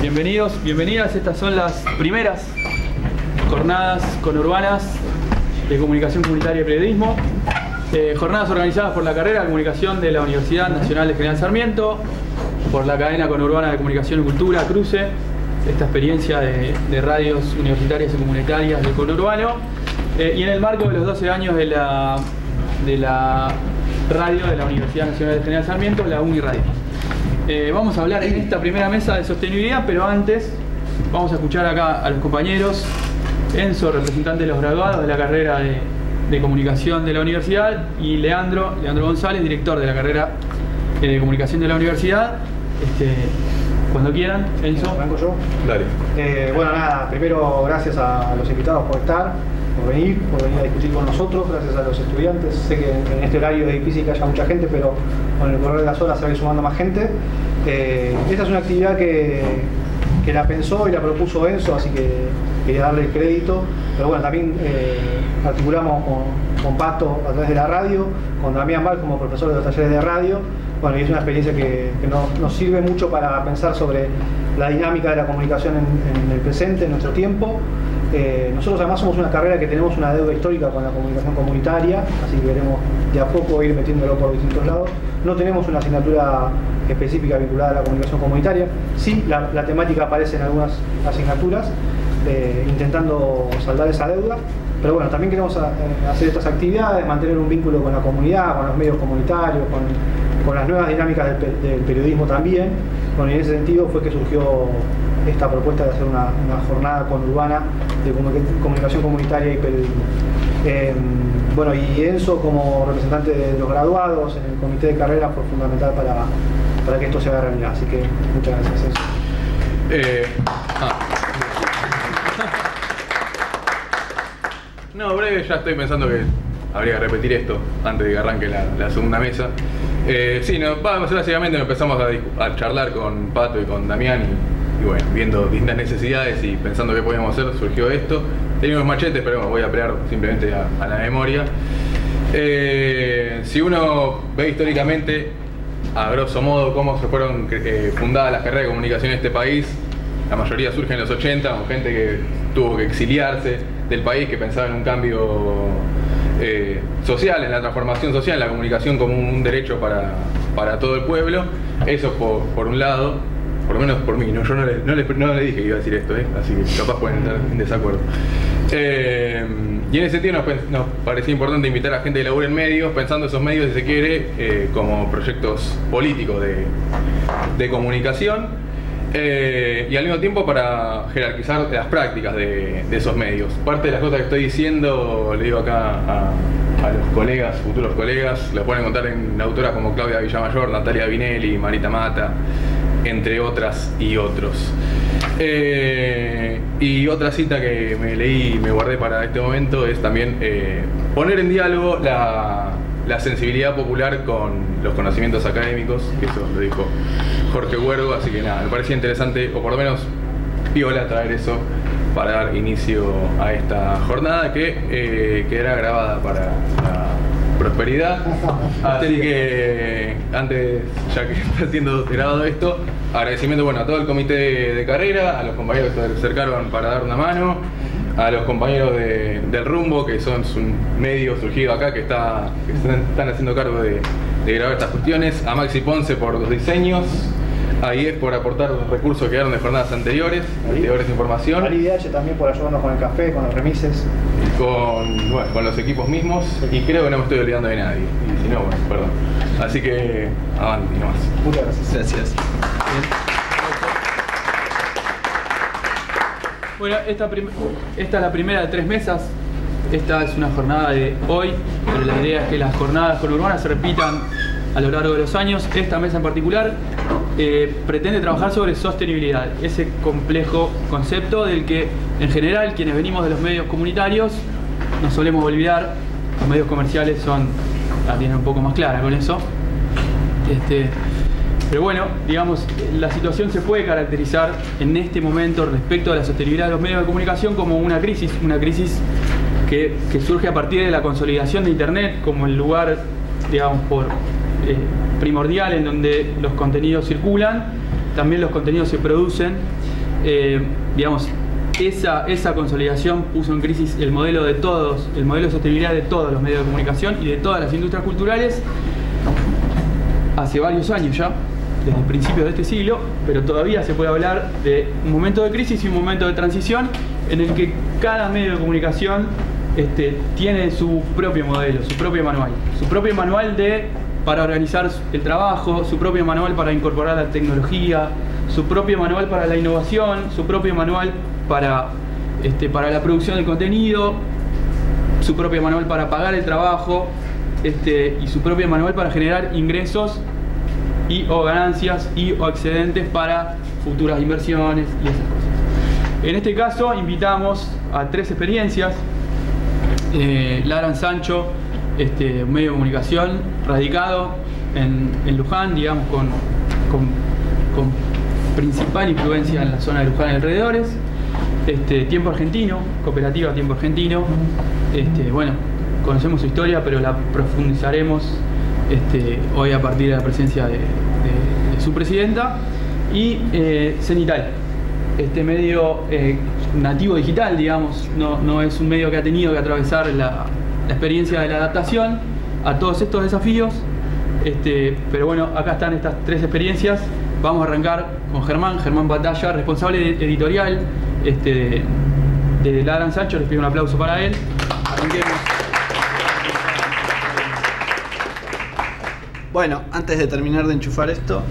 Bienvenidos, bienvenidas. Estas son las primeras jornadas conurbanas de comunicación comunitaria y periodismo. Jornadas organizadas por la carrera de comunicación de la Universidad Nacional de General Sarmiento, por la cadena conurbana de comunicación y cultura, CRUCE, esta experiencia de radios universitarias y comunitarias del conurbano, y en el marco de los 12 años de la radio de la Universidad Nacional de General Sarmiento, la UniRadio. Vamos a hablar en esta primera mesa de sostenibilidad, pero antes vamos a escuchar acá a los compañeros. Enzo, representante de los graduados de la carrera de comunicación de la universidad, y Leandro González, director de la carrera de comunicación de la universidad. Cuando quieran, Enzo. ¿Arranco yo? Dale. Bueno, nada, primero gracias a los invitados por estar, por venir a discutir con nosotros, gracias a los estudiantes. Sé que en este horario es difícil que haya mucha gente, pero con el correr de las horas se va a ir sumando más gente. Esta es una actividad que la pensó y la propuso Enzo, así que quería darle el crédito. Pero bueno, también articulamos con Pato a través de la radio, con Damián Val como profesor de los talleres de radio. Bueno, y es una experiencia que nos sirve mucho para pensar sobre la dinámica de la comunicación en el presente, en nuestro tiempo. Nosotros además somos una carrera que tenemos una deuda histórica con la comunicación comunitaria, así que queremos de a poco ir metiéndolo por distintos lados. No tenemos una asignatura específica vinculada a la comunicación comunitaria. Sí, la temática aparece en algunas asignaturas, intentando saldar esa deuda. Pero bueno, también queremos hacer estas actividades, mantener un vínculo con la comunidad, con los medios comunitarios, con las nuevas dinámicas del periodismo también. Bueno, y en ese sentido fue que surgió esta propuesta de hacer una jornada conurbana de comunicación comunitaria y periodismo. Bueno, y Enzo como representante de los graduados en el comité de carrera fue fundamental para que esto se haga realidad. Así que muchas gracias, Enzo. No, breve, ya estoy pensando que habría que repetir esto antes de que arranque la segunda mesa. Sí, básicamente empezamos a charlar con Pato y con Damián y bueno, viendo distintas necesidades y pensando qué podíamos hacer, surgió esto. Teníamos machetes, pero bueno, voy a pelear simplemente a la memoria. Si uno ve históricamente, a grosso modo, cómo se fueron fundadas las carreras de comunicación en este país, la mayoría surge en los 80, con gente que tuvo que exiliarse del país, que pensaba en un cambio social, en la transformación social, en la comunicación como un derecho para todo el pueblo. Eso por un lado, por lo menos por mí, ¿no? Yo no le dije que iba a decir esto, así que capaz pueden estar en desacuerdo. Y en ese sentido nos parecía importante invitar a gente que labure en medios, pensando esos medios, si se quiere, como proyectos políticos de comunicación. Y al mismo tiempo para jerarquizar las prácticas de esos medios. Parte de las cosas que estoy diciendo, le digo acá a los colegas, futuros colegas, las pueden encontrar en autoras como Claudia Villamayor, Natalia Vinelli, Marita Mata, entre otras y otros. Y otra cita que me leí y me guardé para este momento es también poner en diálogo la sensibilidad popular con los conocimientos académicos, que eso lo dijo Jorge Huergo, así que nada, me parecía interesante, o por lo menos piola, traer eso para dar inicio a esta jornada que quedará grabada para la prosperidad. Así que antes, ya que está siendo grabado esto, agradecimiento a todo el comité de carrera, a los compañeros que se acercaron para dar una mano, a los compañeros del Rumbo, que son un medio surgido acá, que están haciendo cargo de grabar estas cuestiones, a Maxi Ponce por los diseños, a IEF por aportar los recursos que quedaron de jornadas anteriores de información. Al IDH también por ayudarnos con el café, con los remises. Con los equipos mismos, y creo que no me estoy olvidando de nadie. Y si no, bueno, perdón. Así que, avanti nomás. Muchas gracias. Gracias. Bueno, esta es la primera de 3 mesas. Esta es una jornada de hoy, pero la idea es que las jornadas conurbanas se repitan a lo largo de los años. Esta mesa en particular pretende trabajar sobre sostenibilidad, ese complejo concepto del que en general quienes venimos de los medios comunitarios nos solemos olvidar. Los medios comerciales la tienen un poco más clara con eso. Pero bueno, digamos, la situación se puede caracterizar en este momento respecto a la sostenibilidad de los medios de comunicación como una crisis que surge a partir de la consolidación de Internet como el lugar, digamos, primordial en donde los contenidos circulan, también los contenidos se producen digamos, esa consolidación puso en crisis el modelo de sostenibilidad de todos los medios de comunicación y de todas las industrias culturales hace varios años ya, desde el principio de este siglo, pero todavía se puede hablar de un momento de crisis y un momento de transición en el que cada medio de comunicación tiene su propio modelo, su propio manual para organizar el trabajo, su propio manual para incorporar la tecnología, su propio manual para la innovación, su propio manual para la producción del contenido, su propio manual para pagar el trabajo, y su propio manual para generar ingresos o ganancias o excedentes para futuras inversiones y esas cosas. En este caso invitamos a 3 experiencias. Ladran Sancho, un medio de comunicación radicado en Luján, digamos, con principal influencia en la zona de Luján y alrededores. Tiempo Argentino, cooperativa Tiempo Argentino. Bueno, conocemos su historia, pero la profundizaremos hoy a partir de la presencia de su presidenta. Y Cenital, medio nativo digital, digamos, no es un medio que ha tenido que atravesar la experiencia de la adaptación a todos estos desafíos, pero bueno, acá están estas 3 experiencias. Vamos a arrancar con Germán Batalla, responsable editorial de Ladran Sancho. Les pido un aplauso para él. Arranquemos. Bueno, antes de terminar de enchufar esto,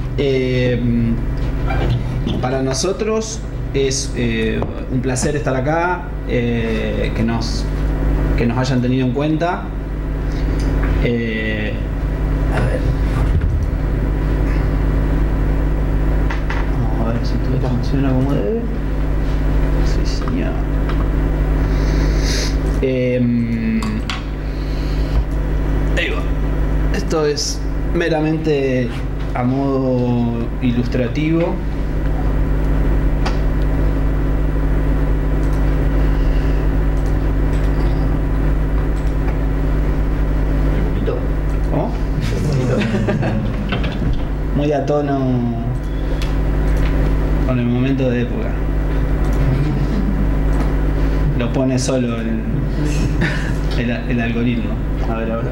para nosotros es un placer estar acá, que nos hayan tenido en cuenta. A ver. Vamos a ver si todo esto funciona como debe. Sí, señor. Ahí va. Esto es meramente a modo ilustrativo. ¿Cómo? Muy a tono con el momento de época. Lo pone solo el algoritmo. A ver ahora.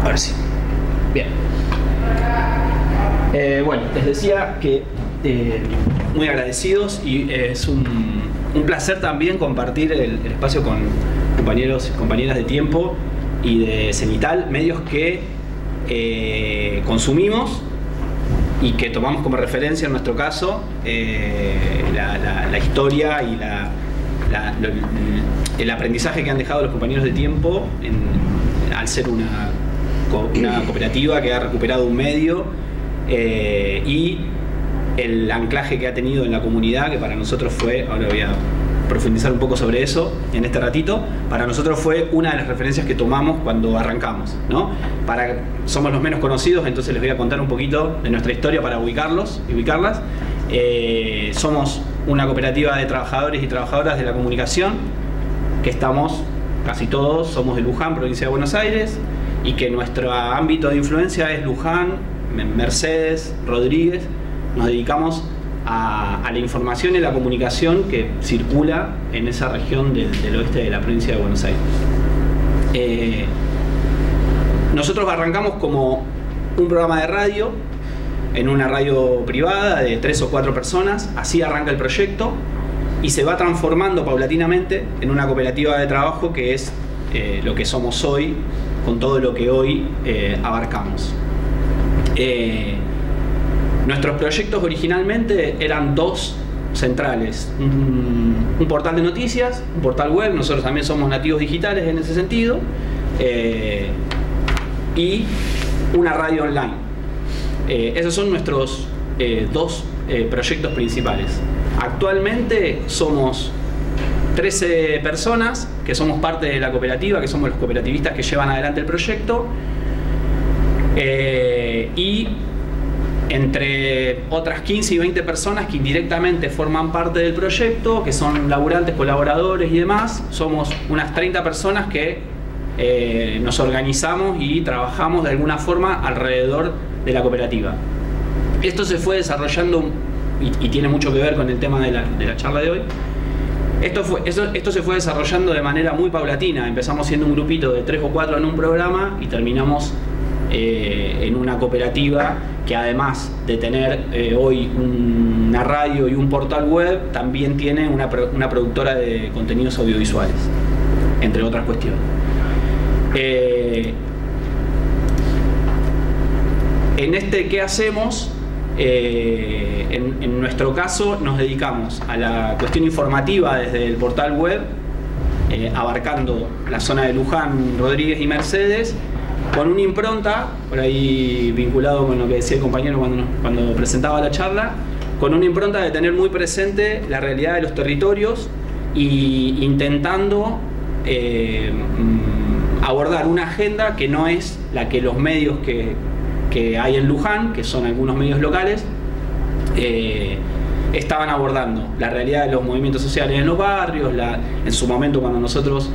Ahora sí. Bien. Bueno, les decía que muy agradecidos y es un placer también compartir el espacio con compañeros y compañeras de Tiempo y de Cenital, medios que consumimos y que tomamos como referencia en nuestro caso la historia y el aprendizaje que han dejado los compañeros de Tiempo al ser una cooperativa que ha recuperado un medio y el anclaje que ha tenido en la comunidad, que para nosotros fue, ahora voy a profundizar un poco sobre eso en este ratito, para nosotros fue una de las referencias que tomamos cuando arrancamos, ¿no? Somos los menos conocidos, entonces les voy a contar un poquito de nuestra historia para ubicarlos y ubicarlas. Somos una cooperativa de trabajadores y trabajadoras de la comunicación, que estamos, casi todos, somos de Luján, provincia de Buenos Aires, y que nuestro ámbito de influencia es Luján, Mercedes, Rodríguez. Nos dedicamos a la información y la comunicación que circula en esa región del oeste de la provincia de Buenos Aires. Nosotros arrancamos como un programa de radio, en una radio privada de 3 o 4 personas, así arranca el proyecto y se va transformando paulatinamente en una cooperativa de trabajo que es lo que somos hoy, con todo lo que hoy abarcamos. Nuestros proyectos originalmente eran 2 centrales, un portal de noticias, un portal web, nosotros también somos nativos digitales en ese sentido, y una radio online. Esos son nuestros 2 proyectos principales. Actualmente somos 13 personas que somos parte de la cooperativa, que somos los cooperativistas que llevan adelante el proyecto, y entre otras 15 y 20 personas que indirectamente forman parte del proyecto, que son laburantes, colaboradores y demás. Somos unas 30 personas que nos organizamos y trabajamos de alguna forma alrededor de la cooperativa. Esto se fue desarrollando, y tiene mucho que ver con el tema de la charla de hoy. Esto se fue desarrollando de manera muy paulatina. Empezamos siendo un grupito de 3 o 4 en un programa y terminamos en una cooperativa que, además de tener hoy una radio y un portal web, también tiene una productora de contenidos audiovisuales, entre otras cuestiones. En este ¿qué hacemos? En nuestro caso nos dedicamos a la cuestión informativa desde el portal web, abarcando la zona de Luján, Rodríguez y Mercedes, con una impronta, por ahí vinculado con lo que decía el compañero cuando presentaba la charla, con una impronta de tener muy presente la realidad de los territorios y intentando abordar una agenda que no es la que los medios que hay en Luján, que son algunos medios locales, estaban abordando. La realidad de los movimientos sociales en los barrios, en su momento cuando nosotros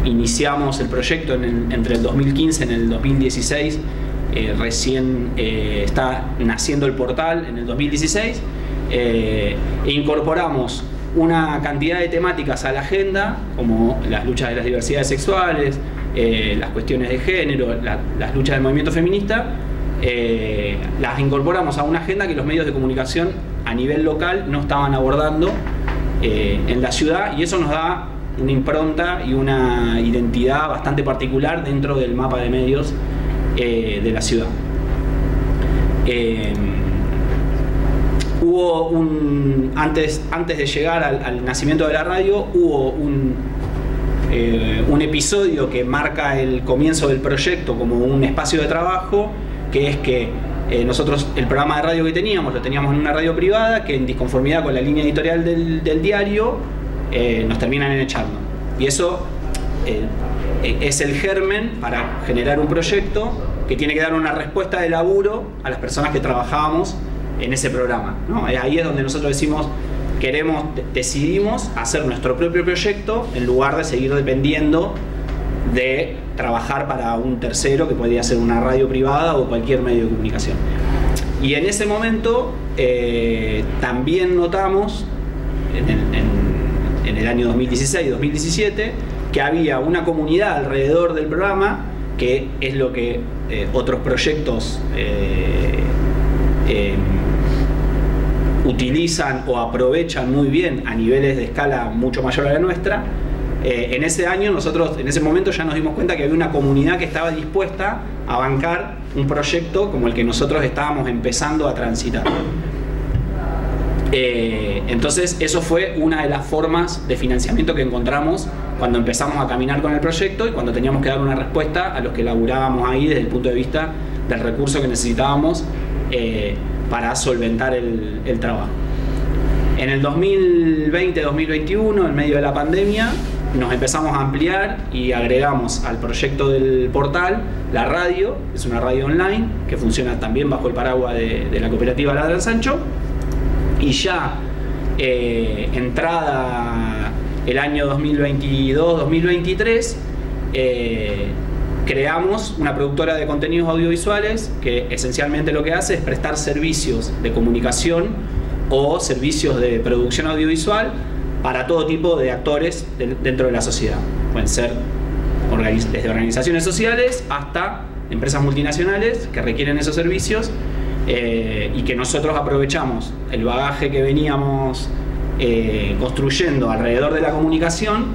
iniciamos el proyecto entre el 2015 y el 2016, recién está naciendo el portal en el 2016, e incorporamos una cantidad de temáticas a la agenda, como las luchas de las diversidades sexuales, las cuestiones de género, las luchas del movimiento feminista. Las incorporamos a una agenda que los medios de comunicación a nivel local no estaban abordando en la ciudad, y eso nos da una impronta y una identidad bastante particular dentro del mapa de medios de la ciudad. Hubo antes de llegar al nacimiento de la radio, hubo un episodio que marca el comienzo del proyecto como un espacio de trabajo, que es que nosotros el programa de radio que teníamos lo teníamos en una radio privada, que en disconformidad con la línea editorial del diario nos terminan echando, y eso es el germen para generar un proyecto que tiene que dar una respuesta de laburo a las personas que trabajábamos en ese programa, ¿no? Ahí es donde nosotros decidimos hacer nuestro propio proyecto en lugar de seguir dependiendo de trabajar para un tercero, que podría ser una radio privada o cualquier medio de comunicación. Y en ese momento también notamos, en el año 2016-2017, que había una comunidad alrededor del programa, que es lo que otros proyectos utilizan o aprovechan muy bien a niveles de escala mucho mayor a la nuestra. En ese momento ya nos dimos cuenta que había una comunidad que estaba dispuesta a bancar un proyecto como el que nosotros estábamos empezando a transitar. Entonces eso fue una de las formas de financiamiento que encontramos cuando empezamos a caminar con el proyecto y cuando teníamos que dar una respuesta a los que laburábamos ahí desde el punto de vista del recurso que necesitábamos para solventar el trabajo. En el 2020-2021, en medio de la pandemia, nos empezamos a ampliar y agregamos al proyecto del portal la radio. Es una radio online que funciona también bajo el paraguas de la cooperativa Ladra el Sancho, y ya entrada el año 2022-2023 creamos una productora de contenidos audiovisuales que esencialmente lo que hace es prestar servicios de comunicación o servicios de producción audiovisual para todo tipo de actores dentro de la sociedad. Pueden ser desde organizaciones sociales hasta empresas multinacionales que requieren esos servicios, y que nosotros aprovechamos el bagaje que veníamos construyendo alrededor de la comunicación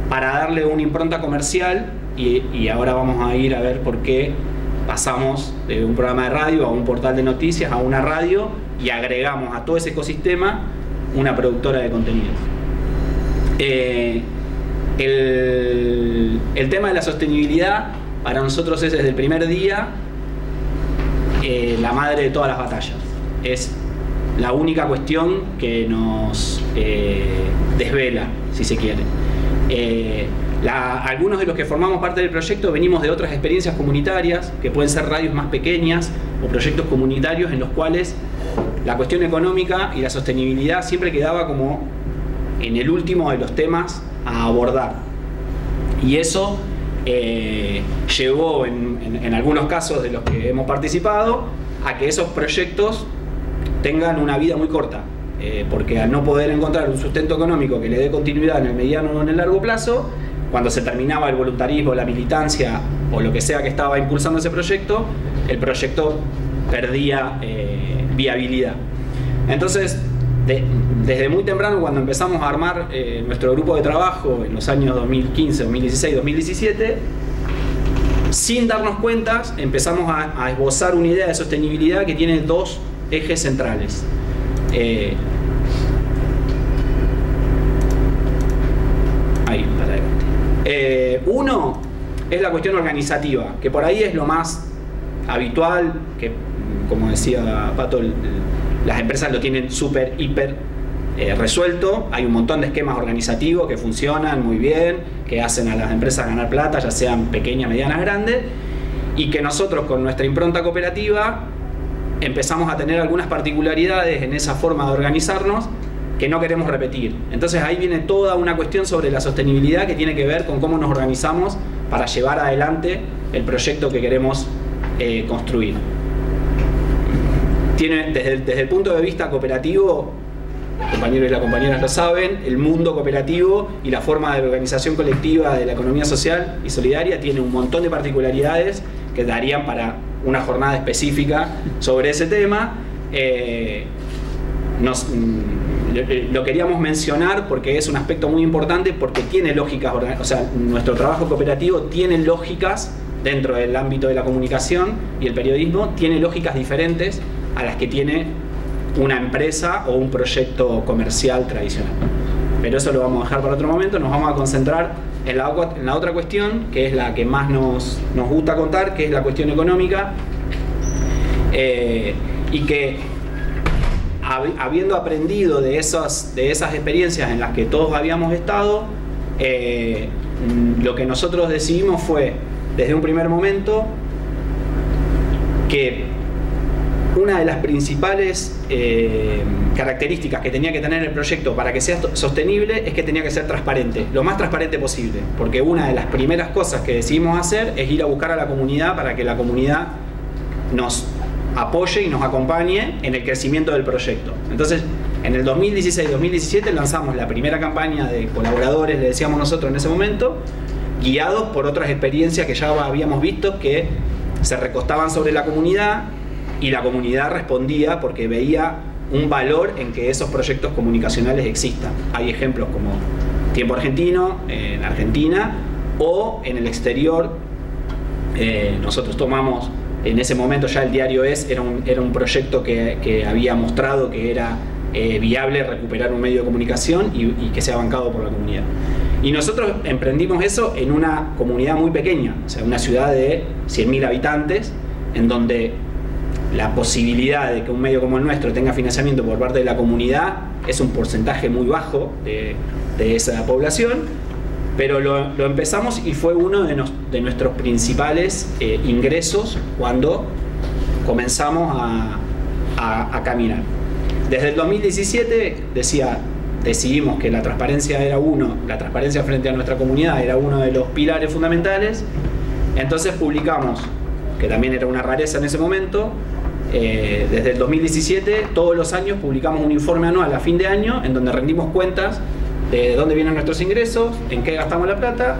para darle una impronta comercial, y ahora vamos a ir a ver por qué pasamos de un programa de radio a un portal de noticias a una radio y agregamos a todo ese ecosistema una productora de contenidos. El tema de la sostenibilidad para nosotros es desde el primer día la madre de todas las batallas. Es la única cuestión que nos desvela, si se quiere. Algunos de los que formamos parte del proyecto venimos de otras experiencias comunitarias, que pueden ser radios más pequeñas o proyectos comunitarios en los cuales la cuestión económica y la sostenibilidad siempre quedaba como en el último de los temas a abordar. Y eso llevó en algunos casos de los que hemos participado a que esos proyectos tengan una vida muy corta, porque al no poder encontrar un sustento económico que le dé continuidad en el mediano o en el largo plazo, cuando se terminaba el voluntarismo, la militancia o lo que sea que estaba impulsando ese proyecto, el proyecto perdía viabilidad. Entonces, desde muy temprano, cuando empezamos a armar nuestro grupo de trabajo en los años 2015, 2016, 2017, sin darnos cuenta, empezamos a esbozar una idea de sostenibilidad que tiene dos ejes centrales. Uno es la cuestión organizativa, que por ahí es lo más habitual, que como decía Pato, las empresas lo tienen súper, hiper resuelto. Hay un montón de esquemas organizativos que funcionan muy bien, que hacen a las empresas ganar plata, ya sean pequeñas, medianas, grandes, y que nosotros con nuestra impronta cooperativa empezamos a tener algunas particularidades en esa forma de organizarnos que no queremos repetir. Entonces ahí viene toda una cuestión sobre la sostenibilidad que tiene que ver con cómo nos organizamos para llevar adelante el proyecto que queremos construir. Desde el punto de vista cooperativo, los compañeros y las compañeras lo saben, el mundo cooperativo y la forma de organización colectiva de la economía social y solidaria tiene un montón de particularidades que darían para una jornada específica sobre ese tema. Lo queríamos mencionar porque es un aspecto muy importante, porque tiene lógicas, o sea, nuestro trabajo cooperativo tiene lógicas dentro del ámbito de la comunicación y el periodismo, tiene lógicas diferentes a las que tiene una empresa o un proyecto comercial tradicional. Pero eso lo vamos a dejar para otro momento. Nos vamos a concentrar en la otra cuestión, que es la que más nos gusta contar, que es la cuestión económica, y que habiendo aprendido de esas experiencias en las que todos habíamos estado, lo que nosotros decidimos fue, desde un primer momento, que una de las principales características que tenía que tener el proyecto para que sea sostenible es que tenía que ser transparente, lo más transparente posible, porque una de las primeras cosas que decidimos hacer es ir a buscar a la comunidad para que la comunidad nos apoye y nos acompañe en el crecimiento del proyecto. Entonces, en el 2016-2017 lanzamos la primera campaña de colaboradores, le decíamos nosotros en ese momento, guiados por otras experiencias que ya habíamos visto que se recostaban sobre la comunidad y la comunidad respondía porque veía un valor en que esos proyectos comunicacionales existan. Hay ejemplos como Tiempo Argentino en Argentina o en el exterior. Nosotros tomamos en ese momento ya el diario era un proyecto que había mostrado que era viable recuperar un medio de comunicación y que sea bancado por la comunidad. Y nosotros emprendimos eso en una comunidad muy pequeña, o sea, una ciudad de 100.000 habitantes, en donde la posibilidad de que un medio como el nuestro tenga financiamiento por parte de la comunidad es un porcentaje muy bajo de esa población, pero lo empezamos y fue uno de nuestros principales ingresos cuando comenzamos a caminar. Desde el 2017 decidimos que la transparencia la transparencia frente a nuestra comunidad era uno de los pilares fundamentales. Entonces publicamos, que también era una rareza en ese momento, desde el 2017 todos los años publicamos un informe anual a fin de año en donde rendimos cuentas de dónde vienen nuestros ingresos, en qué gastamos la plata,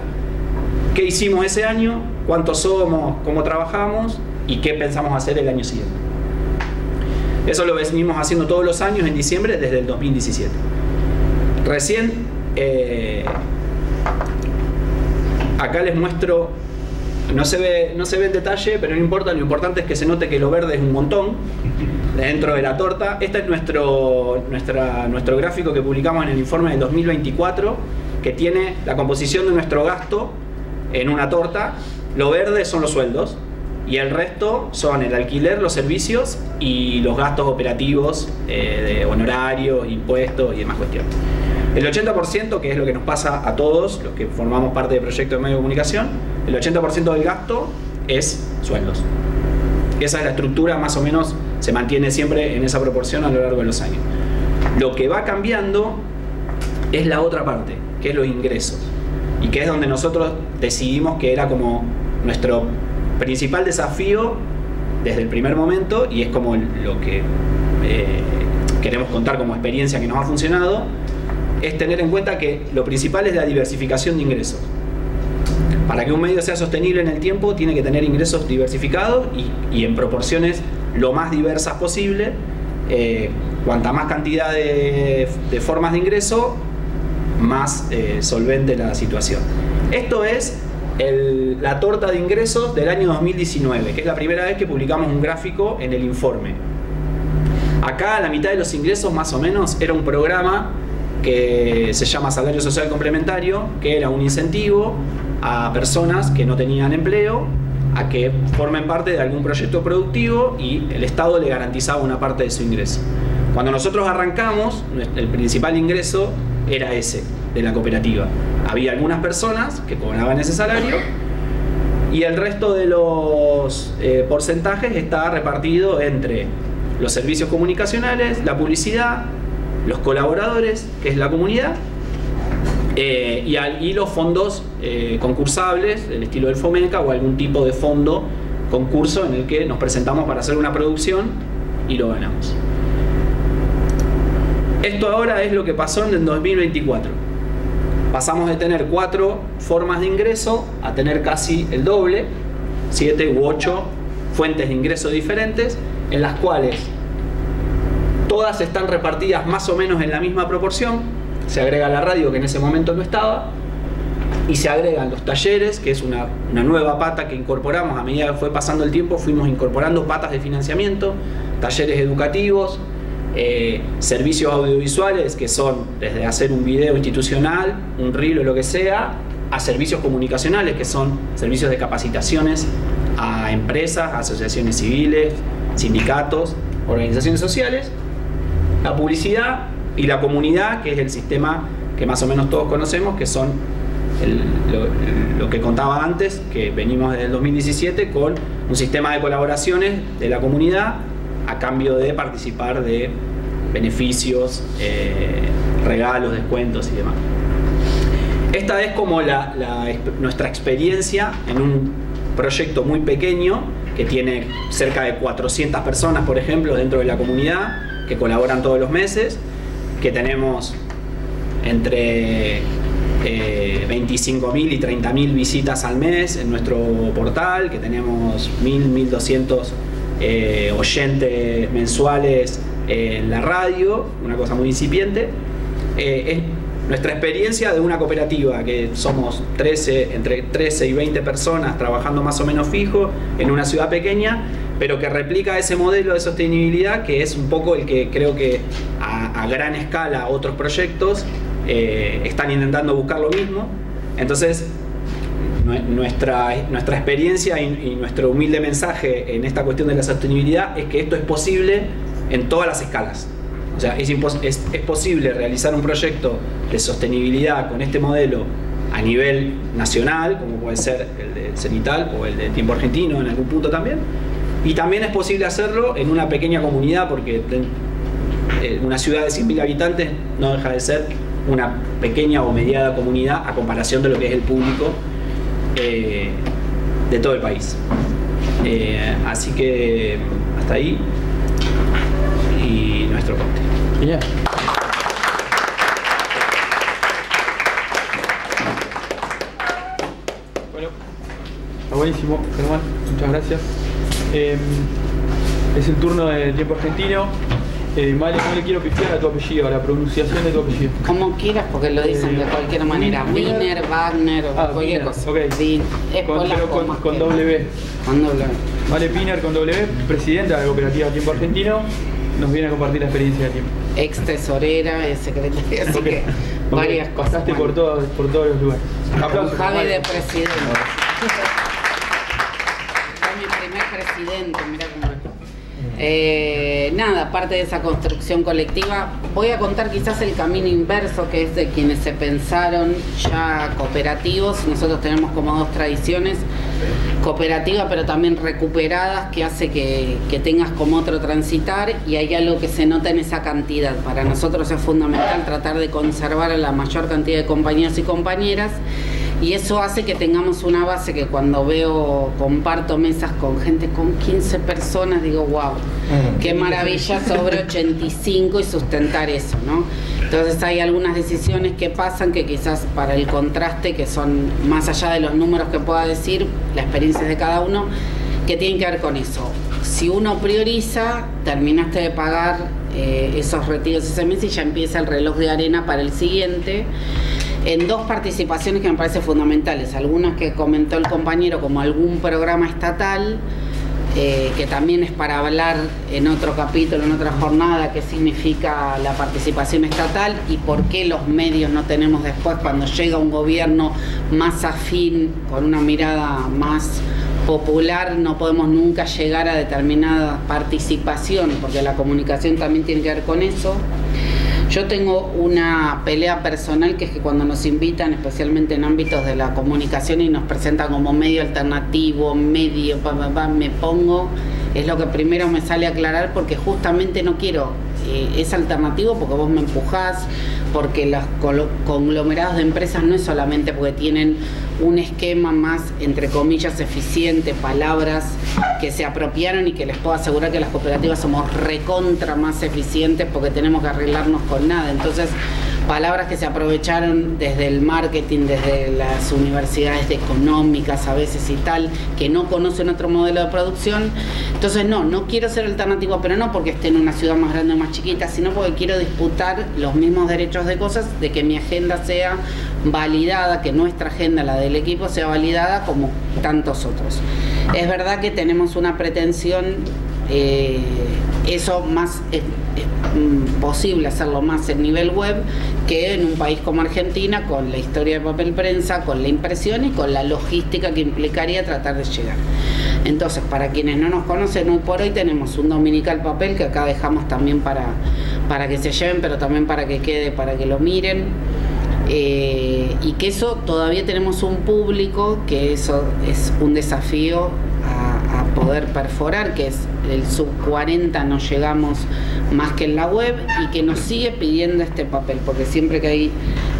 qué hicimos ese año, cuántos somos, cómo trabajamos y qué pensamos hacer el año siguiente. Eso lo venimos haciendo todos los años en diciembre desde el 2017. Recién, acá les muestro, no se ve en detalle, pero no importa, lo importante es que se note que lo verde es un montón dentro de la torta. Este es nuestro gráfico que publicamos en el informe del 2024, que tiene la composición de nuestro gasto en una torta. Lo verde son los sueldos y el resto son el alquiler, los servicios y los gastos operativos de honorarios, impuestos y demás cuestiones. El 80%, que es lo que nos pasa a todos los que formamos parte del proyecto de medio de comunicación, el 80% del gasto es sueldos. Esa es la estructura, más o menos se mantiene siempre en esa proporción a lo largo de los años. Lo que va cambiando es la otra parte, que es los ingresos, y que es donde nosotros decidimos que era como nuestro principal desafío desde el primer momento, y es como lo que queremos contar como experiencia que nos ha funcionado, es tener en cuenta que lo principal es la diversificación de ingresos. Para que un medio sea sostenible en el tiempo, tiene que tener ingresos diversificados y en proporciones lo más diversas posible. Cuanta más cantidad de formas de ingreso, más solvente la situación. Esto es la torta de ingresos del año 2019, que es la primera vez que publicamos un gráfico en el informe. Acá la mitad de los ingresos más o menos era un programa que se llama Salario Social Complementario, que era un incentivo a personas que no tenían empleo a que formen parte de algún proyecto productivo, y el Estado le garantizaba una parte de su ingreso. Cuando nosotros arrancamos, el principal ingreso era ese, de la cooperativa. Había algunas personas que cobraban ese salario y el resto de los porcentajes estaba repartido entre los servicios comunicacionales, la publicidad, los colaboradores, que es la comunidad, y los fondos concursables, del estilo del FOMECA o algún tipo de fondo concurso en el que nos presentamos para hacer una producción y lo ganamos. Esto ahora es lo que pasó en el 2024. Pasamos de tener 4 formas de ingreso a tener casi el doble, 7 u 8 fuentes de ingreso diferentes, en las cuales todas están repartidas más o menos en la misma proporción. Se agrega la radio, que en ese momento no estaba, y se agregan los talleres, que es una nueva pata que incorporamos. A medida que fue pasando el tiempo, fuimos incorporando patas de financiamiento, talleres educativos, servicios audiovisuales, que son desde hacer un video institucional, un reel o lo que sea, a servicios comunicacionales, que son servicios de capacitaciones a empresas, asociaciones civiles, sindicatos, organizaciones sociales, la publicidad y la comunidad, que es el sistema que más o menos todos conocemos, que son lo que contaba antes, que venimos desde el 2017 con un sistema de colaboraciones de la comunidad a cambio de participar de beneficios, regalos, descuentos y demás. Esta es como nuestra experiencia en un proyecto muy pequeño que tiene cerca de 400 personas, por ejemplo, dentro de la comunidad, que colaboran todos los meses, que tenemos entre 25.000 y 30.000 visitas al mes en nuestro portal, que tenemos 1.200 oyentes mensuales en la radio, una cosa muy incipiente. Es nuestra experiencia de una cooperativa, que somos entre 13 y 20 personas trabajando más o menos fijo en una ciudad pequeña, pero que replica ese modelo de sostenibilidad, que es un poco el que creo que a gran escala otros proyectos están intentando buscar lo mismo. Entonces nuestra experiencia y nuestro humilde mensaje en esta cuestión de la sostenibilidad es que esto es posible en todas las escalas. O sea, es posible realizar un proyecto de sostenibilidad con este modelo a nivel nacional, como puede ser el de Cenital o el de Tiempo Argentino en algún punto también, y también es posible hacerlo en una pequeña comunidad, porque una ciudad de 100.000 habitantes no deja de ser una pequeña o mediana comunidad a comparación de lo que es el público de todo el país. Así que hasta ahí y nuestro corte. Yeah. Bueno, está buenísimo, Germán, muchas gracias. Es el turno de Tiempo Argentino. Male, no le quiero pifiar a tu apellido, a la pronunciación de tu apellido. Como quieras, porque lo dicen de cualquier manera. Wiener, Wagner o cualquier cosa. Okay. Sí, es con W. Con W. Male Piner con W, presidenta de la cooperativa Tiempo Argentino, nos viene a compartir la experiencia de tiempo. Ex tesorera, secretaria, así que varias cosas. Pasaste por todos los lugares. Aplausos. Javi de presidente. Fue mi primer presidente, mirá cómo es. nada, parte de esa construcción colectiva. Voy a contar quizás el camino inverso, que es de quienes se pensaron ya cooperativos. Nosotros tenemos como dos tradiciones, cooperativa pero también recuperadas, que hace que tengas como otro transitar, y hay algo que se nota en esa cantidad. Para nosotros es fundamental tratar de conservar a la mayor cantidad de compañeros y compañeras, y eso hace que tengamos una base que cuando comparto mesas con gente con 15 personas, digo, wow, qué maravilla sobre 85 y sustentar eso, ¿no? Entonces hay algunas decisiones que pasan que quizás para el contraste, que son más allá de los números que pueda decir, la experiencia de cada uno, que tienen que ver con eso. Si uno prioriza, terminaste de pagar esos retiros ese mes y ya empieza el reloj de arena para el siguiente, en dos participaciones que me parecen fundamentales. Algunas que comentó el compañero, como algún programa estatal, que también es para hablar en otro capítulo, en otra jornada, qué significa la participación estatal y por qué los medios no tenemos después, cuando llega un gobierno más afín, con una mirada más popular, no podemos nunca llegar a determinada participación, porque la comunicación también tiene que ver con eso. Yo tengo una pelea personal, que es que cuando nos invitan, especialmente en ámbitos de la comunicación, y nos presentan como medio alternativo, medio, me pongo, es lo que primero me sale a aclarar, porque justamente no quiero, es alternativo porque vos me empujás, porque los conglomerados de empresas no es solamente porque tienen un esquema más, entre comillas, eficiente, palabras que se apropiaron, y que les puedo asegurar que las cooperativas somos recontra más eficientes porque tenemos que arreglarnos con nada. Entonces, palabras que se aprovecharon desde el marketing, desde las universidades económicas a veces y tal, que no conocen otro modelo de producción. Entonces no quiero ser alternativo, pero no porque esté en una ciudad más grande o más chiquita, sino porque quiero disputar los mismos derechos de cosas, de que mi agenda sea validada, que nuestra agenda, la del equipo, sea validada como tantos otros. Es verdad que tenemos una pretensión, eso más es posible hacerlo más en nivel web que en un país como Argentina, con la historia de papel prensa, con la impresión y con la logística que implicaría tratar de llegar. Entonces, para quienes no nos conocen, hoy por hoy tenemos un dominical papel que acá dejamos también para que se lleven, pero también para que quede, para que lo miren. Y que eso todavía tenemos un público, que eso es un desafío a poder perforar, que es el sub 40, no llegamos más que en la web, y que nos sigue pidiendo este papel, porque siempre que hay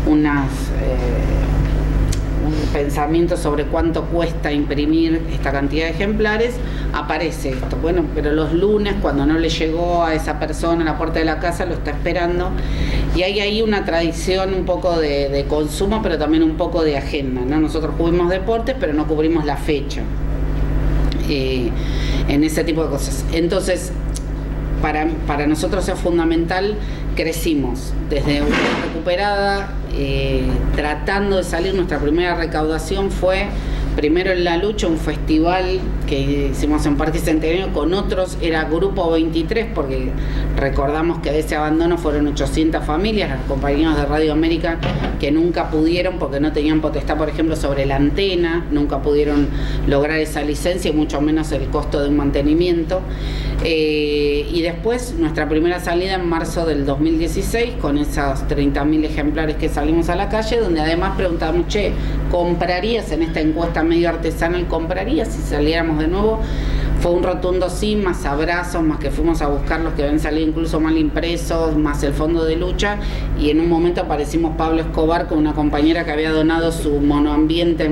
un pensamiento sobre cuánto cuesta imprimir esta cantidad de ejemplares, aparece esto. Bueno, pero los lunes, cuando no le llegó a esa persona a la puerta de la casa, lo está esperando, y hay ahí una tradición un poco de consumo, pero también un poco de agenda, ¿no? Nosotros cubrimos deportes, pero no cubrimos la fecha en ese tipo de cosas. Entonces, para nosotros es fundamental. Crecimos desde una recuperada, tratando de salir. Nuestra primera recaudación fue primero en La Lucha, un festival que hicimos en Parque Centenario con otros, era Grupo 23, porque recordamos que de ese abandono fueron 800 familias, los compañeros de Radio América, que nunca pudieron, porque no tenían potestad, por ejemplo, sobre la antena, nunca pudieron lograr esa licencia, y mucho menos el costo de un mantenimiento. Y después nuestra primera salida en marzo del 2016, con esos 30.000 ejemplares que salimos a la calle, donde además preguntábamos, che, ¿comprarías en esta encuesta medio artesanal, comprarías si saliéramos de nuevo? Fue un rotundo sí, más abrazos, más que fuimos a buscar los que habían salido incluso mal impresos, más el fondo de lucha, y en un momento aparecimos Pablo Escobar con una compañera que había donado su monoambiente,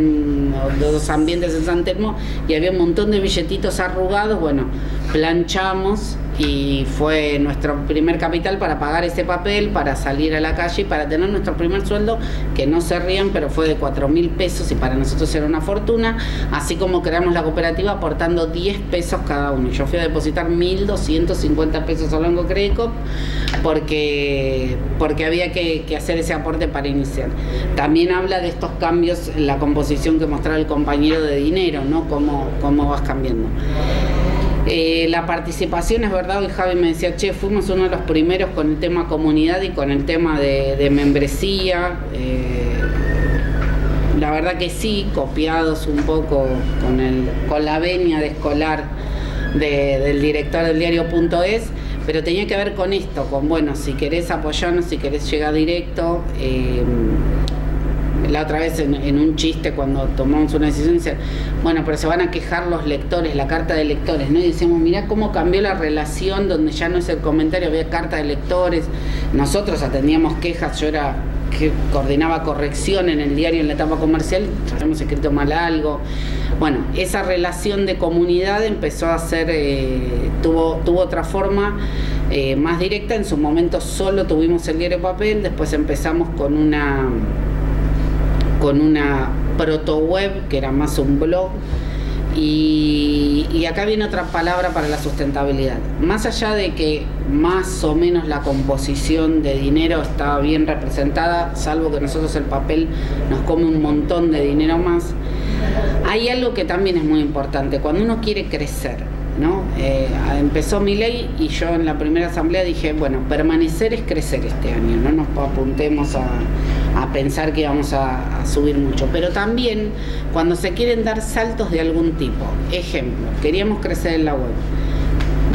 dos ambientes en San Telmo, y había un montón de billetitos arrugados. Bueno, planchamos, y fue nuestro primer capital para pagar ese papel, para salir a la calle y para tener nuestro primer sueldo, que no se rían, pero fue de 4.000 pesos, y para nosotros era una fortuna, así como creamos la cooperativa aportando 10 pesos cada uno. Yo fui a depositar 1.250 pesos al Banco Credicop porque había que hacer ese aporte para iniciar. También habla de estos cambios en la composición que mostraba el compañero de dinero, ¿no? Cómo vas cambiando. La participación, es verdad, hoy Javi me decía, che, fuimos uno de los primeros con el tema comunidad y con el tema de membresía. La verdad que sí, copiados un poco con la venia de escolar del director del diario.es, pero tenía que ver con esto, con bueno, si querés apoyarnos, si querés llegar directo. La otra vez en un chiste cuando tomamos una decisión dice, bueno, pero se van a quejar los lectores, la carta de lectores, ¿no? Y decimos, mirá cómo cambió la relación donde ya no es el comentario, había carta de lectores, nosotros atendíamos quejas, yo era que coordinaba corrección en el diario en la etapa comercial, habíamos escrito mal algo. Bueno, esa relación de comunidad empezó a ser, tuvo otra forma más directa. En su momento solo tuvimos el diario papel, después empezamos con una proto web que era más un blog. Y acá viene otra palabra para la sustentabilidad. Más allá de que más o menos la composición de dinero está bien representada, salvo que nosotros el papel nos come un montón de dinero más, hay algo que también es muy importante. Cuando uno quiere crecer, ¿no? Empezó mi ley y yo en la primera asamblea dije, bueno, permanecer es crecer este año, no nos apuntemos a pensar que vamos a subir mucho, pero también cuando se quieren dar saltos de algún tipo, ejemplo, queríamos crecer en la web,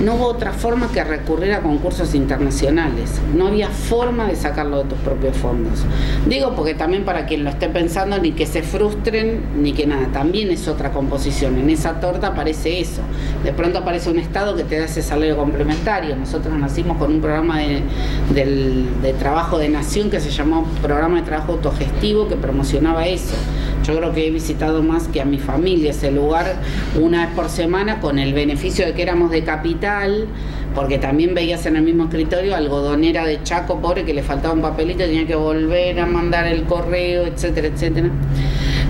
no hubo otra forma que recurrir a concursos internacionales, no había forma de sacarlo de tus propios fondos. Digo porque también para quien lo esté pensando, ni que se frustren, ni que nada, también es otra composición, en esa torta aparece eso, de pronto aparece un estado que te da ese salario complementario. Nosotros nacimos con un programa de trabajo de nación que se llamó Programa de Trabajo Autogestivo, que promocionaba eso. Yo creo que he visitado más que a mi familia ese lugar una vez por semana, con el beneficio de que éramos de capital, porque también veías en el mismo escritorio algodonera de Chaco, pobre, que le faltaba un papelito, tenía que volver a mandar el correo, etcétera, etcétera.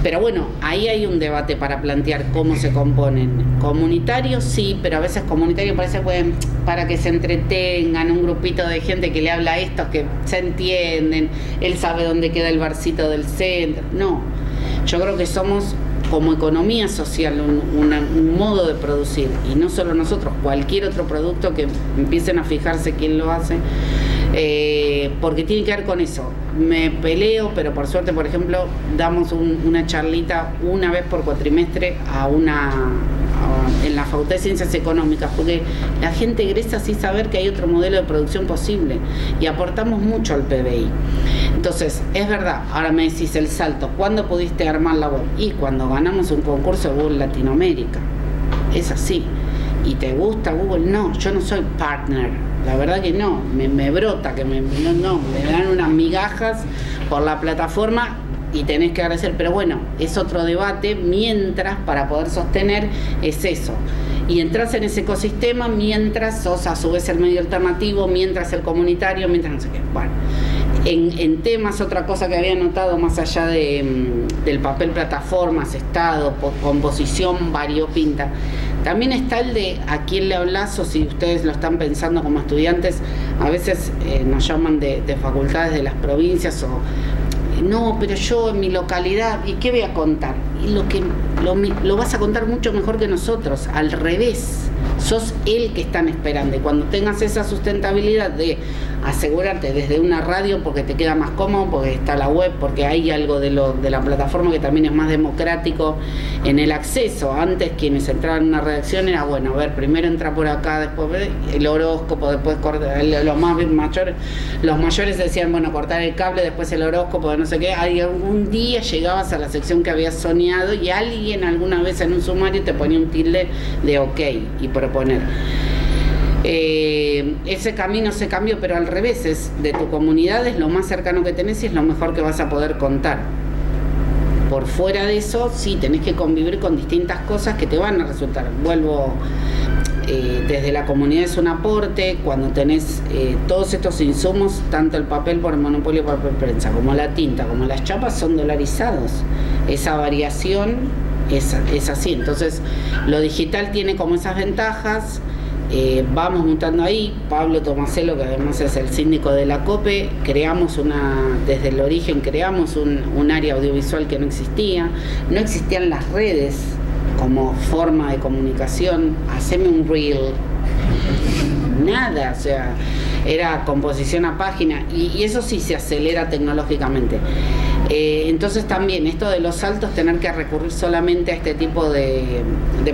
Pero bueno, ahí hay un debate para plantear cómo se componen. Comunitarios sí, pero a veces comunitarios parece bueno, para que se entretengan, un grupito de gente que le habla a estos que se entienden, él sabe dónde queda el barcito del centro. No, yo creo que somos como economía social un modo de producir, y no solo nosotros, cualquier otro producto que empiecen a fijarse quién lo hace, porque tiene que ver con eso. Me peleo, pero por suerte, por ejemplo, damos una charlita una vez por cuatrimestre en la Facultad de Ciencias Económicas, porque la gente egresa sin saber que hay otro modelo de producción posible, y aportamos mucho al PBI. Entonces, es verdad, ahora me decís el salto, ¿cuándo pudiste armar la web? Y cuando ganamos un concurso de Google Latinoamérica. Es así. ¿Y te gusta Google? No, yo no soy partner. La verdad que no, me brota, que me dan unas migajas por la plataforma y tenés que agradecer. Pero bueno, es otro debate, mientras para poder sostener es eso. Y entras en ese ecosistema mientras sos a su vez el medio alternativo, mientras el comunitario, mientras no sé qué. Bueno. En temas, otra cosa que había notado más allá del papel plataformas, estado, composición variopinta, también está el de a quién le hablas, o si ustedes lo están pensando como estudiantes, a veces nos llaman de facultades de las provincias o no, pero yo en mi localidad, ¿y qué voy a contar? Y lo vas a contar mucho mejor que nosotros, al revés, sos el que están esperando. Y cuando tengas esa sustentabilidad de asegurarte desde una radio, porque te queda más cómodo, porque está la web, porque hay algo de la plataforma que también es más democrático en el acceso. Antes quienes entraban en una redacción era, bueno, a ver, primero entra por acá, después el horóscopo, después los mayores decían, bueno, cortar el cable, después el horóscopo, no sé qué. Algún día llegabas a la sección que habías soñado y alguien alguna vez en un sumario te ponía un tilde de ok y proponer. Ese camino se cambió, pero al revés, es de tu comunidad, es lo más cercano que tenés y es lo mejor que vas a poder contar. Por fuera de eso, sí, tenés que convivir con distintas cosas que te van a resultar. Vuelvo, desde la comunidad es un aporte, cuando tenés todos estos insumos, tanto el papel por el monopolio por papel prensa, como la tinta, como las chapas son dolarizados. Esa variación es así. Entonces, lo digital tiene como esas ventajas. Vamos mutando ahí. Pablo Tomaselo, que además es el síndico de la COPE, desde el origen creamos un área audiovisual que no existía. No existían las redes como forma de comunicación. Haceme un reel. Nada, o sea, era composición a página, y eso sí se acelera tecnológicamente. Entonces también esto de los saltos, tener que recurrir solamente a este tipo de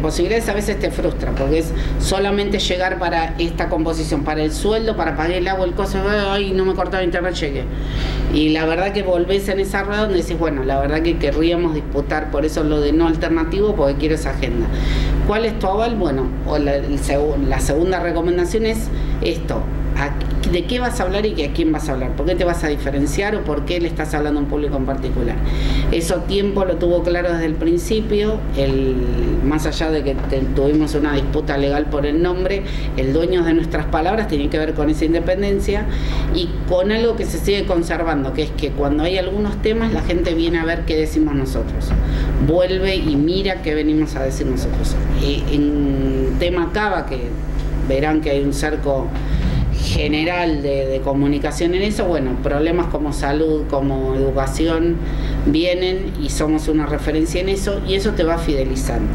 posibilidades a veces te frustra, porque es solamente llegar para esta composición, para el sueldo, para pagar el agua, el costo, ay, no me cortaba internet, llegué. Y la verdad que volvés en esa rueda donde decís, bueno, la verdad que querríamos disputar, por eso lo de no alternativo, porque quiero esa agenda. ¿Cuál es tu aval? Bueno, o la segunda recomendación es esto. ¿De qué vas a hablar y a quién vas a hablar? ¿Por qué te vas a diferenciar o por qué le estás hablando a un público en particular? Eso Tiempo lo tuvo claro desde el principio, más allá de que tuvimos una disputa legal por el nombre, el dueño de nuestras palabras tiene que ver con esa independencia y con algo que se sigue conservando, que es que cuando hay algunos temas la gente viene a ver qué decimos nosotros, vuelve y mira qué venimos a decir nosotros. En tema Cava, que verán que hay un cerco general de comunicación en eso, bueno, problemas como salud, como educación vienen y somos una referencia en eso, y eso te va fidelizando.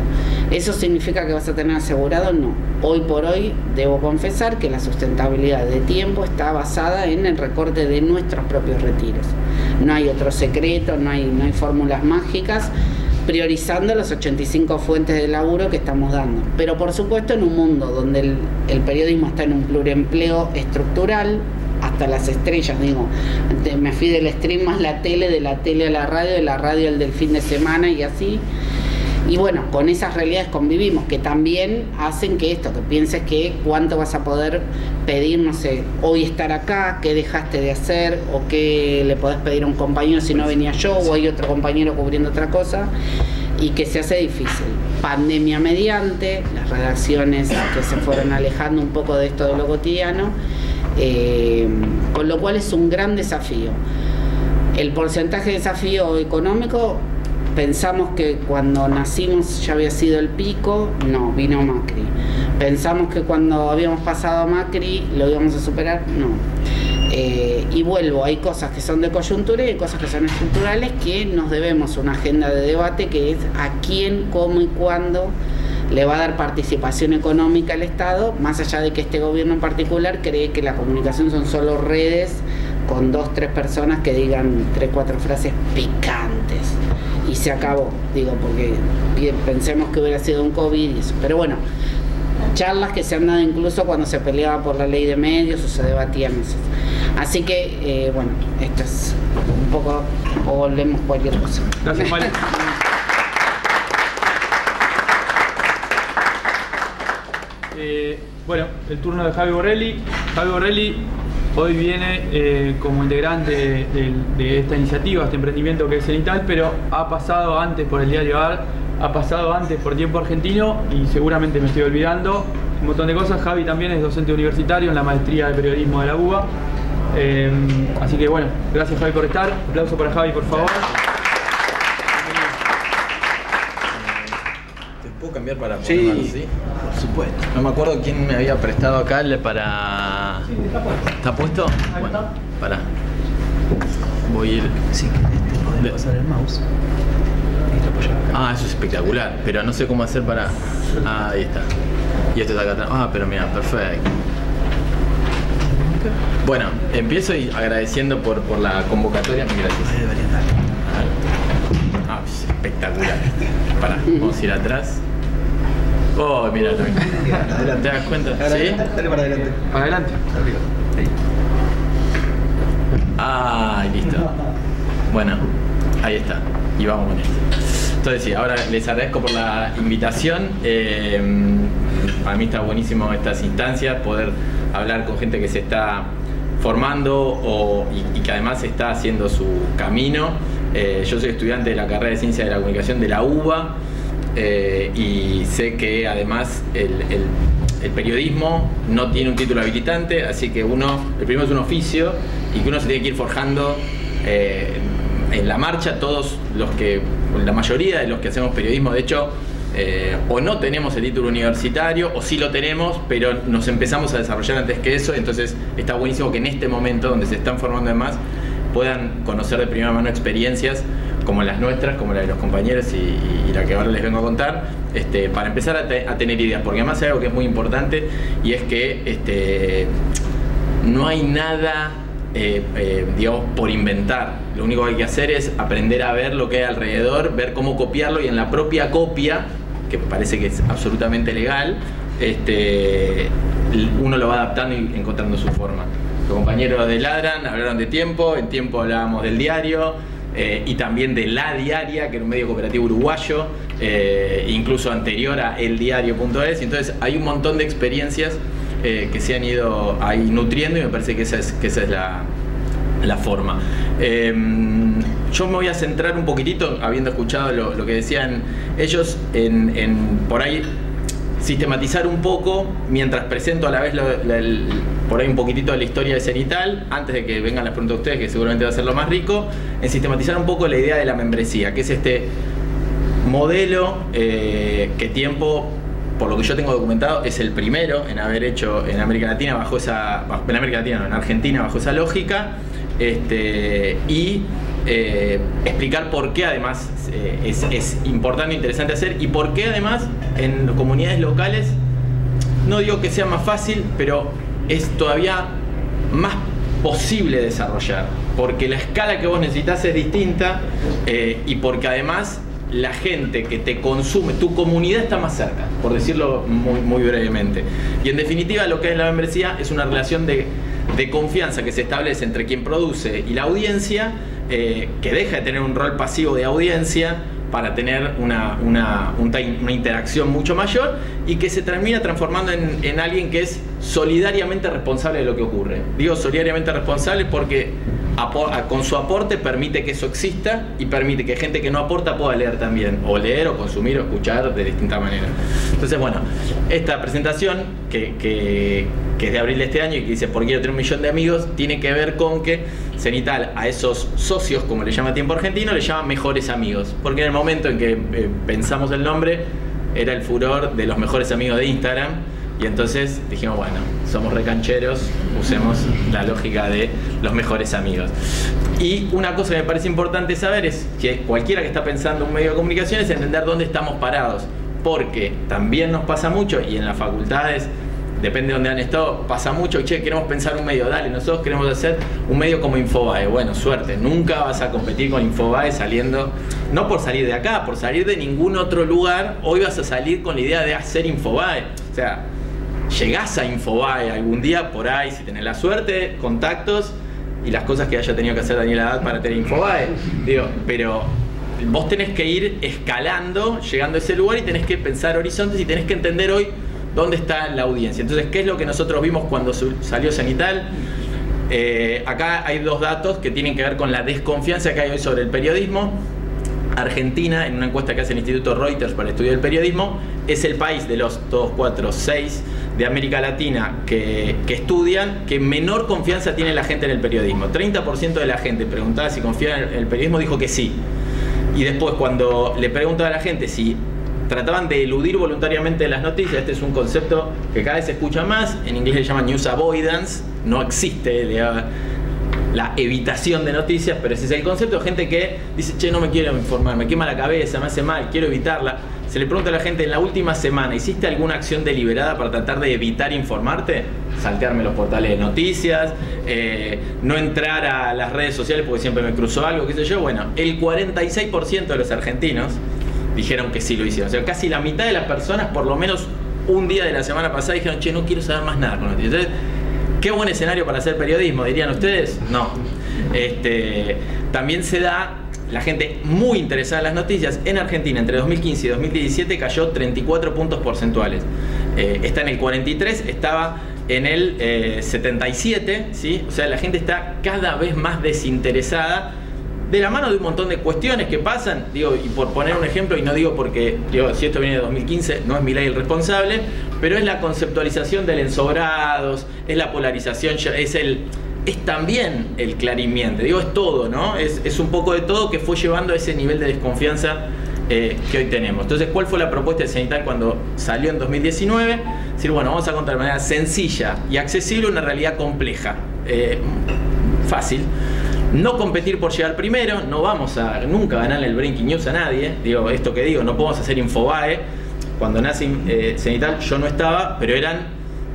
¿Eso significa que vas a tener asegurado? No. Hoy por hoy debo confesar que la sustentabilidad de Tiempo está basada en el recorte de nuestros propios retiros. No hay otro secreto, no hay fórmulas mágicas, priorizando las 85 fuentes de laburo que estamos dando. Pero por supuesto en un mundo donde el periodismo está en un pluriempleo estructural, hasta las estrellas, digo, me fui del stream más la tele, de la tele a la radio, de la radio al del fin de semana y así. Y bueno, con esas realidades convivimos, que también hacen que esto, que pienses que cuánto vas a poder pedir, no sé, hoy estar acá, qué dejaste de hacer, o qué le podés pedir a un compañero si no venía yo, o hay otro compañero cubriendo otra cosa, y que se hace difícil. Pandemia mediante, las redacciones que se fueron alejando un poco de esto de lo cotidiano, con lo cual es un gran desafío. El porcentaje de desafío económico, pensamos que cuando nacimos ya había sido el pico, no, vino Macri. Pensamos que cuando habíamos pasado a Macri lo íbamos a superar, no. Y vuelvo, hay cosas que son de coyuntura y hay cosas que son estructurales, que nos debemos una agenda de debate, que es a quién, cómo y cuándo le va a dar participación económica al Estado, más allá de que este gobierno en particular cree que la comunicación son solo redes con 2 o 3 personas que digan 3 o 4 frases picantes y se acabó, digo, porque pensemos que hubiera sido un COVID y eso. Pero bueno, charlas que se han dado incluso cuando se peleaba por la ley de medios o se debatían eso. Así que, bueno, esto es un poco, o volvemos cualquier cosa. Gracias, Mali. Bueno, el turno de Javi Borrelli. Javi Borrelli hoy viene como integrante de esta iniciativa, este emprendimiento que es Cenital, pero ha pasado antes por el diario AR, ha pasado antes por Tiempo Argentino y seguramente me estoy olvidando un montón de cosas. Javi también es docente universitario en la maestría de periodismo de la UBA. Así que bueno, gracias Javi por estar. Aplauso para Javi, por favor. ¿Te puedo cambiar para poner Sí, así? Por supuesto. No me acuerdo quién me había prestado acá para... ¿Está puesto? Bueno, pará. Voy a ir... Sí, podés pasar el mouse. Ah, eso es espectacular, pero no sé cómo hacer para... Ah, ahí está. Y esto está acá atrás. Ah, pero mira, perfecto. Bueno, empiezo agradeciendo por la convocatoria. Gracias. Ah, es espectacular. Pará, vamos a ir atrás. Oh, mira, ¿te das cuenta? ¿Sí? Dale para adelante. Adelante. Arriba. Ahí. Ah, listo. Bueno, ahí está. Y vamos con esto. Entonces sí, ahora les agradezco por la invitación. Para mí está buenísimo estas instancias, poder hablar con gente que se está formando y que además está haciendo su camino. Yo soy estudiante de la carrera de Ciencia de la Comunicación de la UBA y sé que además el periodismo no tiene un título habilitante, así que el primero es un oficio y que uno se tiene que ir forjando en la marcha. Todos la mayoría de los que hacemos periodismo, de hecho, o no tenemos el título universitario o sí lo tenemos, pero nos empezamos a desarrollar antes que eso. Entonces está buenísimo que en este momento donde se están formando además puedan conocer de primera mano experiencias como las nuestras, como la de los compañeros y la que ahora les vengo a contar, para empezar a tener ideas, porque además hay algo que es muy importante y es que no hay nada, digamos, por inventar. Lo único que hay que hacer es aprender a ver lo que hay alrededor, ver cómo copiarlo, y en la propia copia, que me parece que es absolutamente legal, uno lo va adaptando y encontrando su forma. Los compañeros de Ladran hablaron de Tiempo, en Tiempo hablábamos del diario, y también de La Diaria, que era un medio cooperativo uruguayo, incluso anterior a eldiario.es. Entonces hay un montón de experiencias que se han ido ahí nutriendo, y me parece que esa es la forma. Yo me voy a centrar un poquitito, habiendo escuchado lo que decían ellos, en por ahí sistematizar un poco, mientras presento a la vez por ahí un poquitito de la historia de Cenital, antes de que vengan las preguntas de ustedes, que seguramente va a ser lo más rico, en sistematizar un poco la idea de la membresía, que es este modelo que Tiempo, por lo que yo tengo documentado, es el primero en haber hecho en América Latina en Argentina bajo esa lógica, y explicar por qué además es importante e interesante hacer, y por qué además en comunidades locales, no digo que sea más fácil, pero es todavía más posible desarrollar, porque la escala que vos necesitas es distinta, y porque además la gente que te consume, tu comunidad está más cerca, por decirlo muy brevemente. Y en definitiva, lo que es la membresía es una relación de confianza que se establece entre quien produce y la audiencia, que deja de tener un rol pasivo de audiencia para tener una interacción mucho mayor, y que se termina transformando en alguien que es solidariamente responsable de lo que ocurre. Digo solidariamente responsable porque con su aporte permite que eso exista, y permite que gente que no aporta pueda leer también, o leer, o consumir, o escuchar de distinta manera. Entonces, bueno, esta presentación que es de abril de este año y que dice "por qué quiero tener 1 millón de amigos", tiene que ver con que Cenital a esos socios, como le llama Tiempo Argentino, le llama mejores amigos, porque en el momento en que pensamos el nombre era el furor de los mejores amigos de Instagram, y entonces dijimos, bueno, somos recancheros, usemos la lógica de los mejores amigos. Y una cosa que me parece importante saber es que cualquiera que está pensando un medio de comunicación es entender dónde estamos parados, porque también nos pasa mucho, y en las facultades, depende de dónde han estado, pasa mucho, che, queremos pensar un medio, dale, nosotros queremos hacer un medio como Infobae. Bueno, suerte, nunca vas a competir con Infobae saliendo, no por salir de acá, por salir de ningún otro lugar. Hoy vas a salir con la idea de hacer Infobae. O sea, llegás a Infobae algún día por ahí, si tenés la suerte, contactos y las cosas que haya tenido que hacer Daniel Haddad para tener Infobae. Digo, pero vos tenés que ir escalando, llegando a ese lugar, y tenés que pensar horizontes, y tenés que entender hoy dónde está la audiencia. Entonces, ¿qué es lo que nosotros vimos cuando salió Cenital? Acá hay dos datos que tienen que ver con la desconfianza que hay hoy sobre el periodismo. Argentina, en una encuesta que hace el Instituto Reuters para estudiar el periodismo, es el país de los 2, 4, 6 de América Latina que estudian que menor confianza tiene la gente en el periodismo. 30% de la gente preguntada si confía en el periodismo dijo que sí. Y después, cuando le preguntan a la gente si trataban de eludir voluntariamente las noticias, este es un concepto que cada vez se escucha más, en inglés se llama news avoidance, no existe la evitación de noticias, pero ese es el concepto de gente que dice, che, no me quiero informar, me quema la cabeza, me hace mal, quiero evitarla. Se le pregunta a la gente, en la última semana, ¿hiciste alguna acción deliberada para tratar de evitar informarte? Saltearme los portales de noticias, no entrar a las redes sociales porque siempre me cruzó algo, qué sé yo. Bueno, el 46% de los argentinos dijeron que sí lo hicieron. O sea, casi la mitad de las personas, por lo menos un día de la semana pasada, dijeron, che, no quiero saber más nada con noticias. Entonces, qué buen escenario para hacer periodismo, dirían ustedes. No. También se da la gente muy interesada en las noticias. En Argentina, entre 2015 y 2017, cayó 34 puntos porcentuales. Está en el 43, estaba en el 77, ¿sí? O sea, la gente está cada vez más desinteresada, de la mano de un montón de cuestiones que pasan. Digo, y por poner un ejemplo, y no digo porque, digo, si esto viene de 2015, no es Milei el responsable, pero es la conceptualización del ensobrados, es la polarización, es también el Clarín. Digo, es todo, ¿no? Es un poco de todo que fue llevando a ese nivel de desconfianza que hoy tenemos. Entonces, ¿cuál fue la propuesta de Cenital cuando salió en 2019? Es decir, bueno, vamos a contar de manera sencilla y accesible una realidad compleja, fácil. No competir por llegar primero, no vamos a nunca ganarle el Breaking News a nadie. Digo, esto que digo, no podemos hacer Infobae. Cuando nace Cenital yo no estaba, pero eran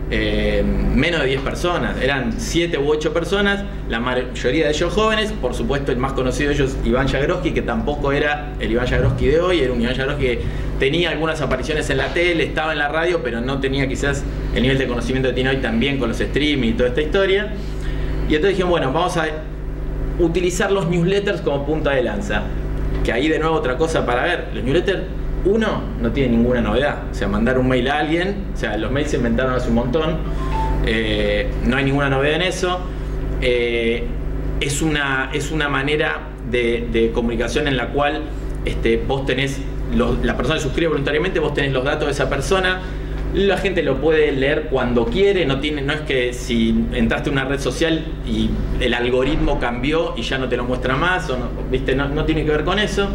menos de 10 personas, eran 7 u 8 personas, la mayoría de ellos jóvenes, por supuesto el más conocido de ellos, Iván Jagroski, que tampoco era el Iván Jagroski de hoy, era un Iván Jagroski que tenía algunas apariciones en la tele, estaba en la radio, pero no tenía quizás el nivel de conocimiento que tiene hoy también con los streaming y toda esta historia. Y entonces dijeron, bueno, vamos a utilizar los newsletters como punta de lanza, que ahí de nuevo otra cosa para ver, los newsletters, uno, no tiene ninguna novedad, o sea, mandar un mail a alguien, o sea, los mails se inventaron hace un montón, no hay ninguna novedad en eso, es una manera de comunicación en la cual vos tenés, la persona que suscribe voluntariamente, vos tenés los datos de esa persona, la gente lo puede leer cuando quiere, no es que si entraste a una red social y el algoritmo cambió y ya no te lo muestra más, o no, ¿viste? No tiene que ver con eso.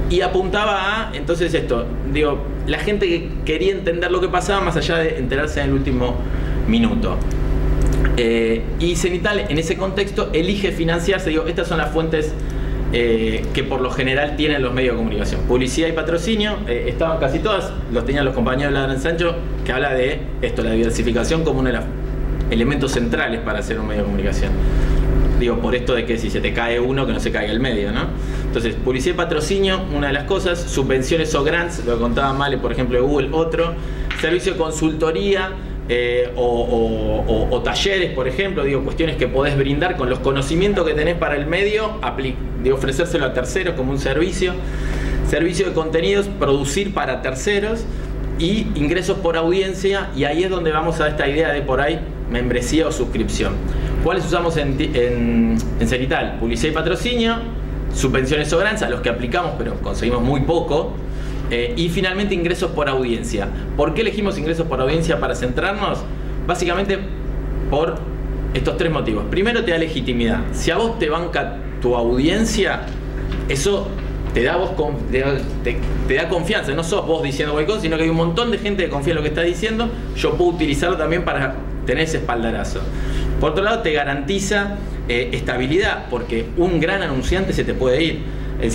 Y apuntaba a, entonces la gente que quería entender lo que pasaba más allá de enterarse en el último minuto. Y Cenital en ese contexto elige financiarse, estas son las fuentes que por lo general tienen los medios de comunicación. Publicidad y patrocinio, estaban casi todas, los tenían los compañeros de Ladran Sancho, que habla de la diversificación como uno de los elementos centrales para hacer un medio de comunicación. Por esto de que si se te cae uno, que no se caiga el medio, ¿no? Entonces, publicidad y patrocinio, una de las cosas, subvenciones o grants, lo que contaba Male, por ejemplo, de Google, otro, servicio de consultoría o talleres, por ejemplo, cuestiones que podés brindar con los conocimientos que tenés para el medio, ofrecérselo a terceros como un servicio de contenidos, producir para terceros y ingresos por audiencia, y ahí es donde vamos a esta idea de por ahí membresía o suscripción. ¿Cuáles usamos en Cenital? Publicidad y patrocinio, subvenciones o grants, a los que aplicamos pero conseguimos muy poco, y finalmente ingresos por audiencia. ¿Por qué elegimos ingresos por audiencia para centrarnos? Básicamente por estos 3 motivos. Primero, te da legitimidad. Si a vos te banca tu audiencia, eso te da confianza. No sos vos diciendo cualquier cosa, sino que hay un montón de gente que confía en lo que estás diciendo. Yo puedo utilizarlo también para tener ese espaldarazo. Por otro lado, te garantiza estabilidad, porque un gran anunciante se te puede ir. El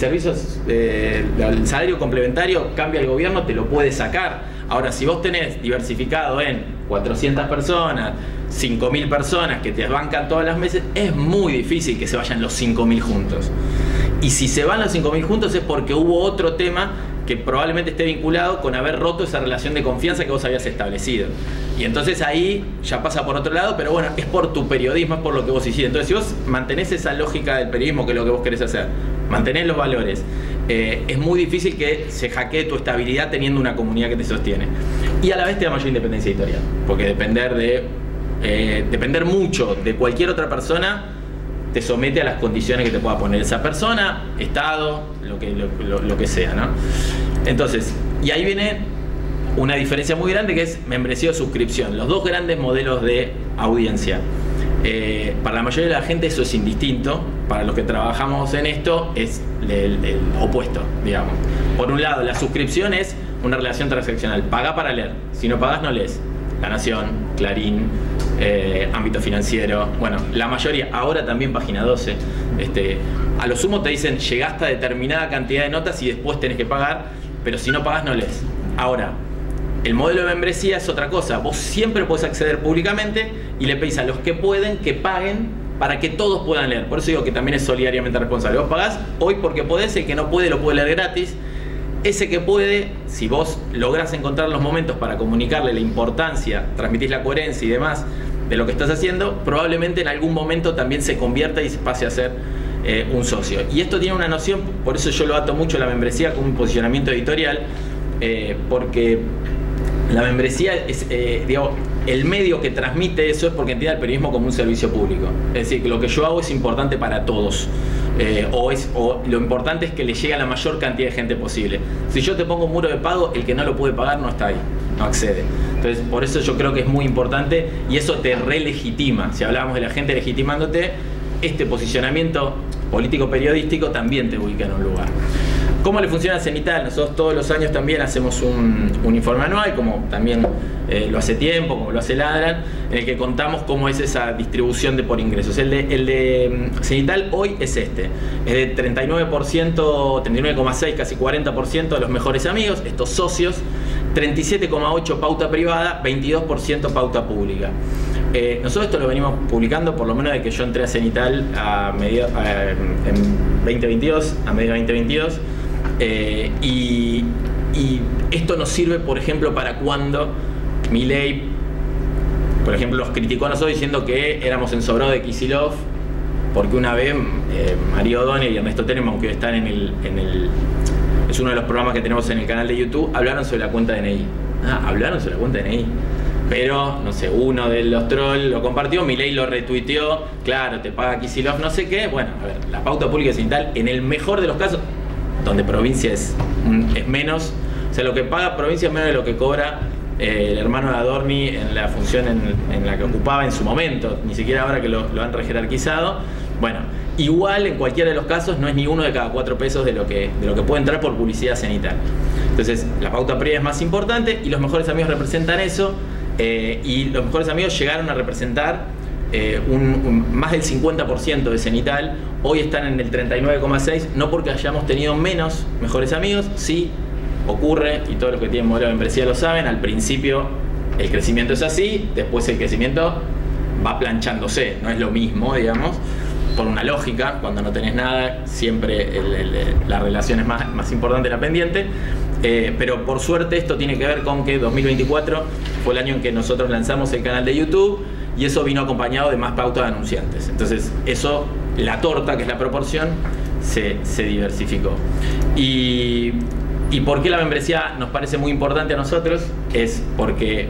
salario complementario cambia el gobierno, te lo puede sacar. Ahora, si vos tenés diversificado en 400 personas, 5.000 personas que te bancan todas las meses, es muy difícil que se vayan los 5.000 juntos. Y si se van los 5.000 juntos es porque hubo otro tema que probablemente esté vinculado con haber roto esa relación de confianza que vos habías establecido. Y entonces ahí ya pasa por otro lado, pero bueno, es por tu periodismo, es por lo que vos hiciste. Entonces, si vos mantenés esa lógica del periodismo, que es lo que vos querés hacer, mantenés los valores, es muy difícil que se hackee tu estabilidad teniendo una comunidad que te sostiene. Y a la vez te da mayor independencia editorial, porque depender mucho de cualquier otra persona te somete a las condiciones que te pueda poner esa persona, Estado, lo que sea, ¿no? Entonces, y ahí viene una diferencia muy grande, que es membresía o suscripción. Los dos grandes modelos de audiencia. Para la mayoría de la gente eso es indistinto. Para los que trabajamos en esto es el opuesto, digamos. Por un lado, la suscripción es una relación transaccional. Pagá para leer. Si no pagás, no lees. La Nación, Clarín, Ámbito Financiero, bueno, la mayoría, ahora también Página 12. A lo sumo te dicen, llegaste a determinada cantidad de notas y después tenés que pagar, pero si no pagás, no lees. Ahora, el modelo de membresía es otra cosa. Vos siempre podés acceder públicamente y le pedís a los que pueden que paguen para que todos puedan leer. Por eso digo que también es solidariamente responsable. Vos pagás hoy porque podés, el que no puede lo puede leer gratis. Ese que puede, si vos lográs encontrar los momentos para comunicarle la importancia, transmitís la coherencia y demás de lo que estás haciendo, probablemente en algún momento también se convierta y se pase a ser un socio. Y esto tiene una noción, por eso yo lo ato mucho a la membresía como un posicionamiento editorial, porque la membresía es, digamos, el medio que transmite eso es porque entiende el periodismo como un servicio público. Es decir, que lo que yo hago es importante para todos. O lo importante es que le llegue a la mayor cantidad de gente posible. Si yo te pongo un muro de pago, el que no lo puede pagar no está ahí, no accede. Entonces, por eso yo creo que es muy importante y eso te relegitima. Si hablábamos de la gente legitimándote, este posicionamiento político-periodístico también te ubica en un lugar. ¿Cómo le funciona a Cenital? Nosotros todos los años también hacemos un informe anual, como también lo hace Tiempo, como lo hace Ladran, en el que contamos cómo es esa distribución de por ingresos. El de Cenital hoy es es de 39%, 39,6%, casi 40% de los mejores amigos, estos socios, 37,8% pauta privada, 22% pauta pública. Nosotros esto lo venimos publicando por lo menos de que yo entré a Cenital en 2022, a medio de 2022, y esto nos sirve, por ejemplo, para cuando Milei, por ejemplo, los criticó a nosotros diciendo que éramos ensobrados de Kicillof, porque una vez María O'Donnell y Ernesto Tenenbaum, que están es uno de los programas que tenemos en el canal de YouTube, hablaron sobre la cuenta DNI. Hablaron sobre la cuenta DNI. Pero, no sé, uno de los trolls lo compartió, Milei lo retuiteó, claro, te paga Kicillof, no sé qué. Bueno, a ver, la pauta pública de Cenital, en el mejor de los casos, donde provincia es menos, o sea, lo que paga provincia es menos de lo que cobra el hermano de Adorni en la función en la que ocupaba en su momento, ni siquiera ahora que lo han rejerarquizado. Bueno, igual en cualquiera de los casos no es ni uno de cada 4 pesos de lo que puede entrar por publicidad Cenital. Entonces, la pauta previa es más importante y los mejores amigos representan eso, y los mejores amigos llegaron a representar más del 50% de Cenital. Hoy están en el 39,6%, no porque hayamos tenido menos mejores amigos, sí ocurre, y todos los que tienen modelo de membresía lo saben, al principio el crecimiento es así, después el crecimiento va planchándose, no es lo mismo, digamos, por una lógica. Cuando no tenés nada, siempre la relación es más importante, la pendiente. Pero por suerte esto tiene que ver con que 2024 fue el año en que nosotros lanzamos el canal de YouTube, y eso vino acompañado de más pauta de anunciantes. Entonces eso, la torta, que es la proporción, se diversificó. ¿Y por qué la membresía nos parece muy importante a nosotros? Es porque,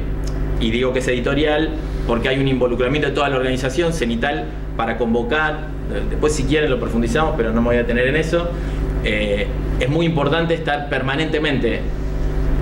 y digo que es editorial, porque hay un involucramiento de toda la organización, Cenital, para convocar. Después, si quieren, lo profundizamos, pero no me voy a detener en eso. Es muy importante estar permanentemente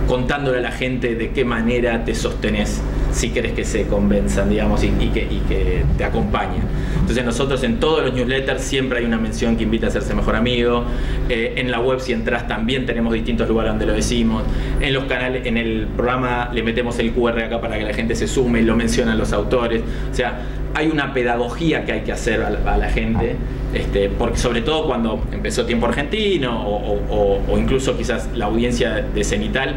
contándole a la gente de qué manera te sostenés, si querés que se convenzan, digamos, y que te acompañen. Entonces nosotros en todos los newsletters siempre hay una mención que invita a hacerse mejor amigo. En la web, si entras, también tenemos distintos lugares donde lo decimos. En los canales, en el programa le metemos el QR acá para que la gente se sume y lo mencionan los autores. O sea, hay una pedagogía que hay que hacer a la gente, porque sobre todo cuando empezó Tiempo Argentino o incluso quizás la audiencia de Cenital,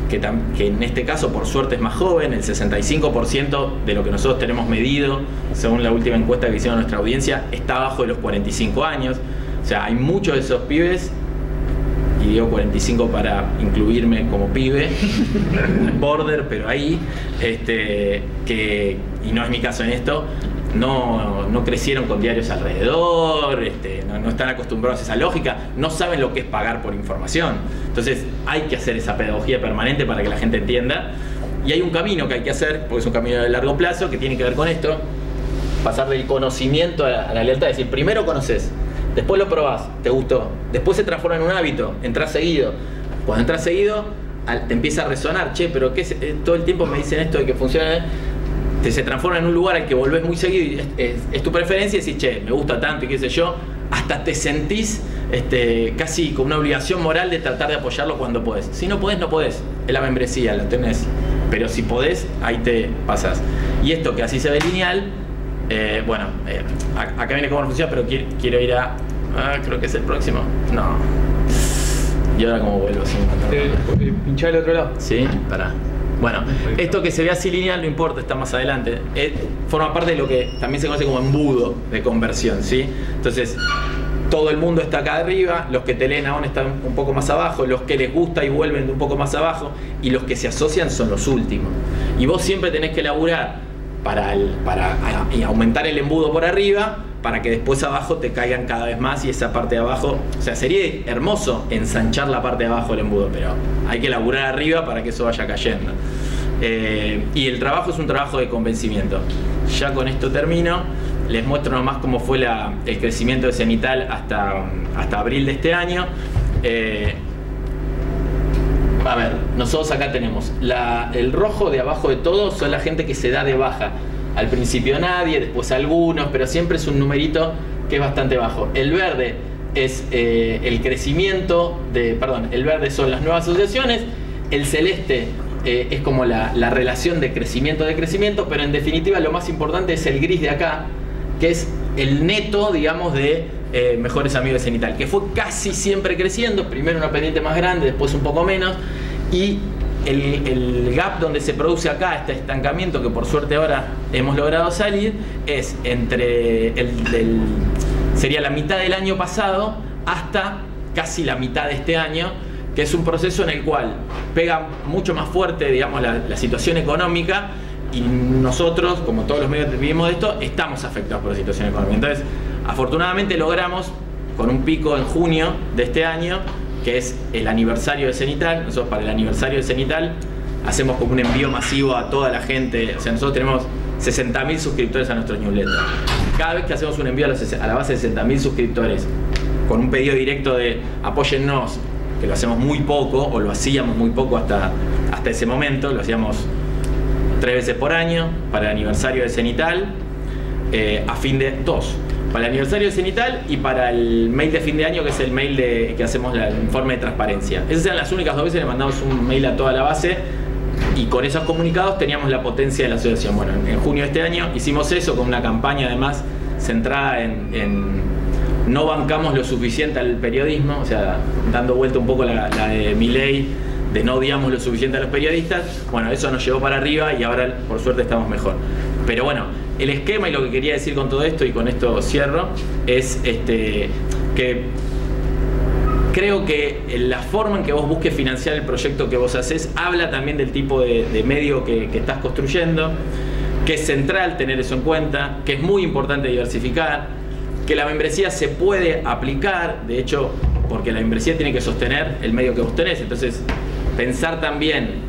que en este caso por suerte es más joven, el 65% de lo que nosotros tenemos medido, según la última encuesta que hicieron nuestra audiencia, está abajo de los 45 años. O sea, hay muchos de esos pibes, y digo 45 para incluirme como pibe, border, pero ahí, y no es mi caso en esto, no crecieron con diarios alrededor, no están acostumbrados a esa lógica, no saben lo que es pagar por información. Entonces hay que hacer esa pedagogía permanente para que la gente entienda, y hay un camino que hay que hacer, porque es un camino de largo plazo que tiene que ver con esto: pasar del conocimiento a la lealtad. Es decir, primero conoces, después lo probás, te gustó, después se transforma en un hábito, entras seguido. Cuando entras seguido te empieza a resonar, che, pero ¿qué todo el tiempo me dicen esto de que funciona? Se transforma en un lugar al que volvés muy seguido y es tu preferencia, y decís, che, me gusta tanto y qué sé yo, hasta te sentís casi con una obligación moral de tratar de apoyarlo cuando podés. Si no podés, no podés, es la membresía, la tenés, pero si podés, ahí te pasás. Y esto que así se ve lineal, acá viene cómo funciona, pero quiero ir a creo que es el próximo, no, y ahora cómo vuelvo, pinchá del otro lado. Sí, pará. Bueno, esto que se ve así lineal no importa, está más adelante. Forma parte de lo que también se conoce como embudo de conversión, ¿sí? Entonces, todo el mundo está acá arriba, los que te leen aún están un poco más abajo, los que les gusta y vuelven un poco más abajo, y los que se asocian son los últimos. Y vos siempre tenés que laburar para aumentar el embudo por arriba, para que después abajo te caigan cada vez más, y esa parte de abajo, o sea, sería hermoso ensanchar la parte de abajo del embudo, pero hay que laburar arriba para que eso vaya cayendo. Y el trabajo es un trabajo de convencimiento. Ya con esto termino, les muestro nomás cómo fue el crecimiento de Cenital hasta abril de este año. A ver, nosotros acá tenemos el rojo de abajo de todo, son la gente que se da de baja. Al principio nadie, después algunos, pero siempre es un numerito que es bastante bajo. El verde es el crecimiento el verde son las nuevas asociaciones, el celeste es como la relación de crecimiento, pero en definitiva lo más importante es el gris de acá, que es el neto, digamos, de mejores amigos de Cenital, que fue casi siempre creciendo, primero una pendiente más grande, después un poco menos, y el gap donde se produce acá, este estancamiento que por suerte ahora hemos logrado salir, es entre sería la mitad del año pasado hasta casi la mitad de este año, que es un proceso en el cual pega mucho más fuerte, digamos, la situación económica, y nosotros, como todos los medios que vivimos de esto, estamos afectados por la situación económica. Entonces, afortunadamente logramos, con un pico en junio de este año, que es el aniversario de Cenital. Nosotros para el aniversario de Cenital hacemos como un envío masivo a toda la gente. O sea, nosotros tenemos 60.000 suscriptores a nuestro newsletter. Cada vez que hacemos un envío a la base de 60.000 suscriptores, con un pedido directo de apóyennos, que lo hacemos muy poco, o lo hacíamos muy poco hasta ese momento, lo hacíamos 3 veces por año, para el aniversario de Cenital, para el aniversario de Cenital y para el mail de fin de año, que es el mail que hacemos el informe de transparencia. Esas eran las únicas 2 veces que le mandamos un mail a toda la base, y con esos comunicados teníamos la potencia de la asociación. Bueno, en junio de este año hicimos eso con una campaña además centrada en no bancamos lo suficiente al periodismo, o sea, dando vuelta un poco la de Milei, de no odiamos lo suficiente a los periodistas. Bueno, eso nos llevó para arriba y ahora por suerte estamos mejor. Pero bueno, el esquema y lo que quería decir con todo esto, y con esto cierro, es que creo que la forma en que vos busques financiar el proyecto que vos haces habla también del tipo de medio que estás construyendo, que es central tener eso en cuenta, que es muy importante diversificar, que la membresía se puede aplicar, de hecho, porque la membresía tiene que sostener el medio que vos tenés. Entonces, pensar también,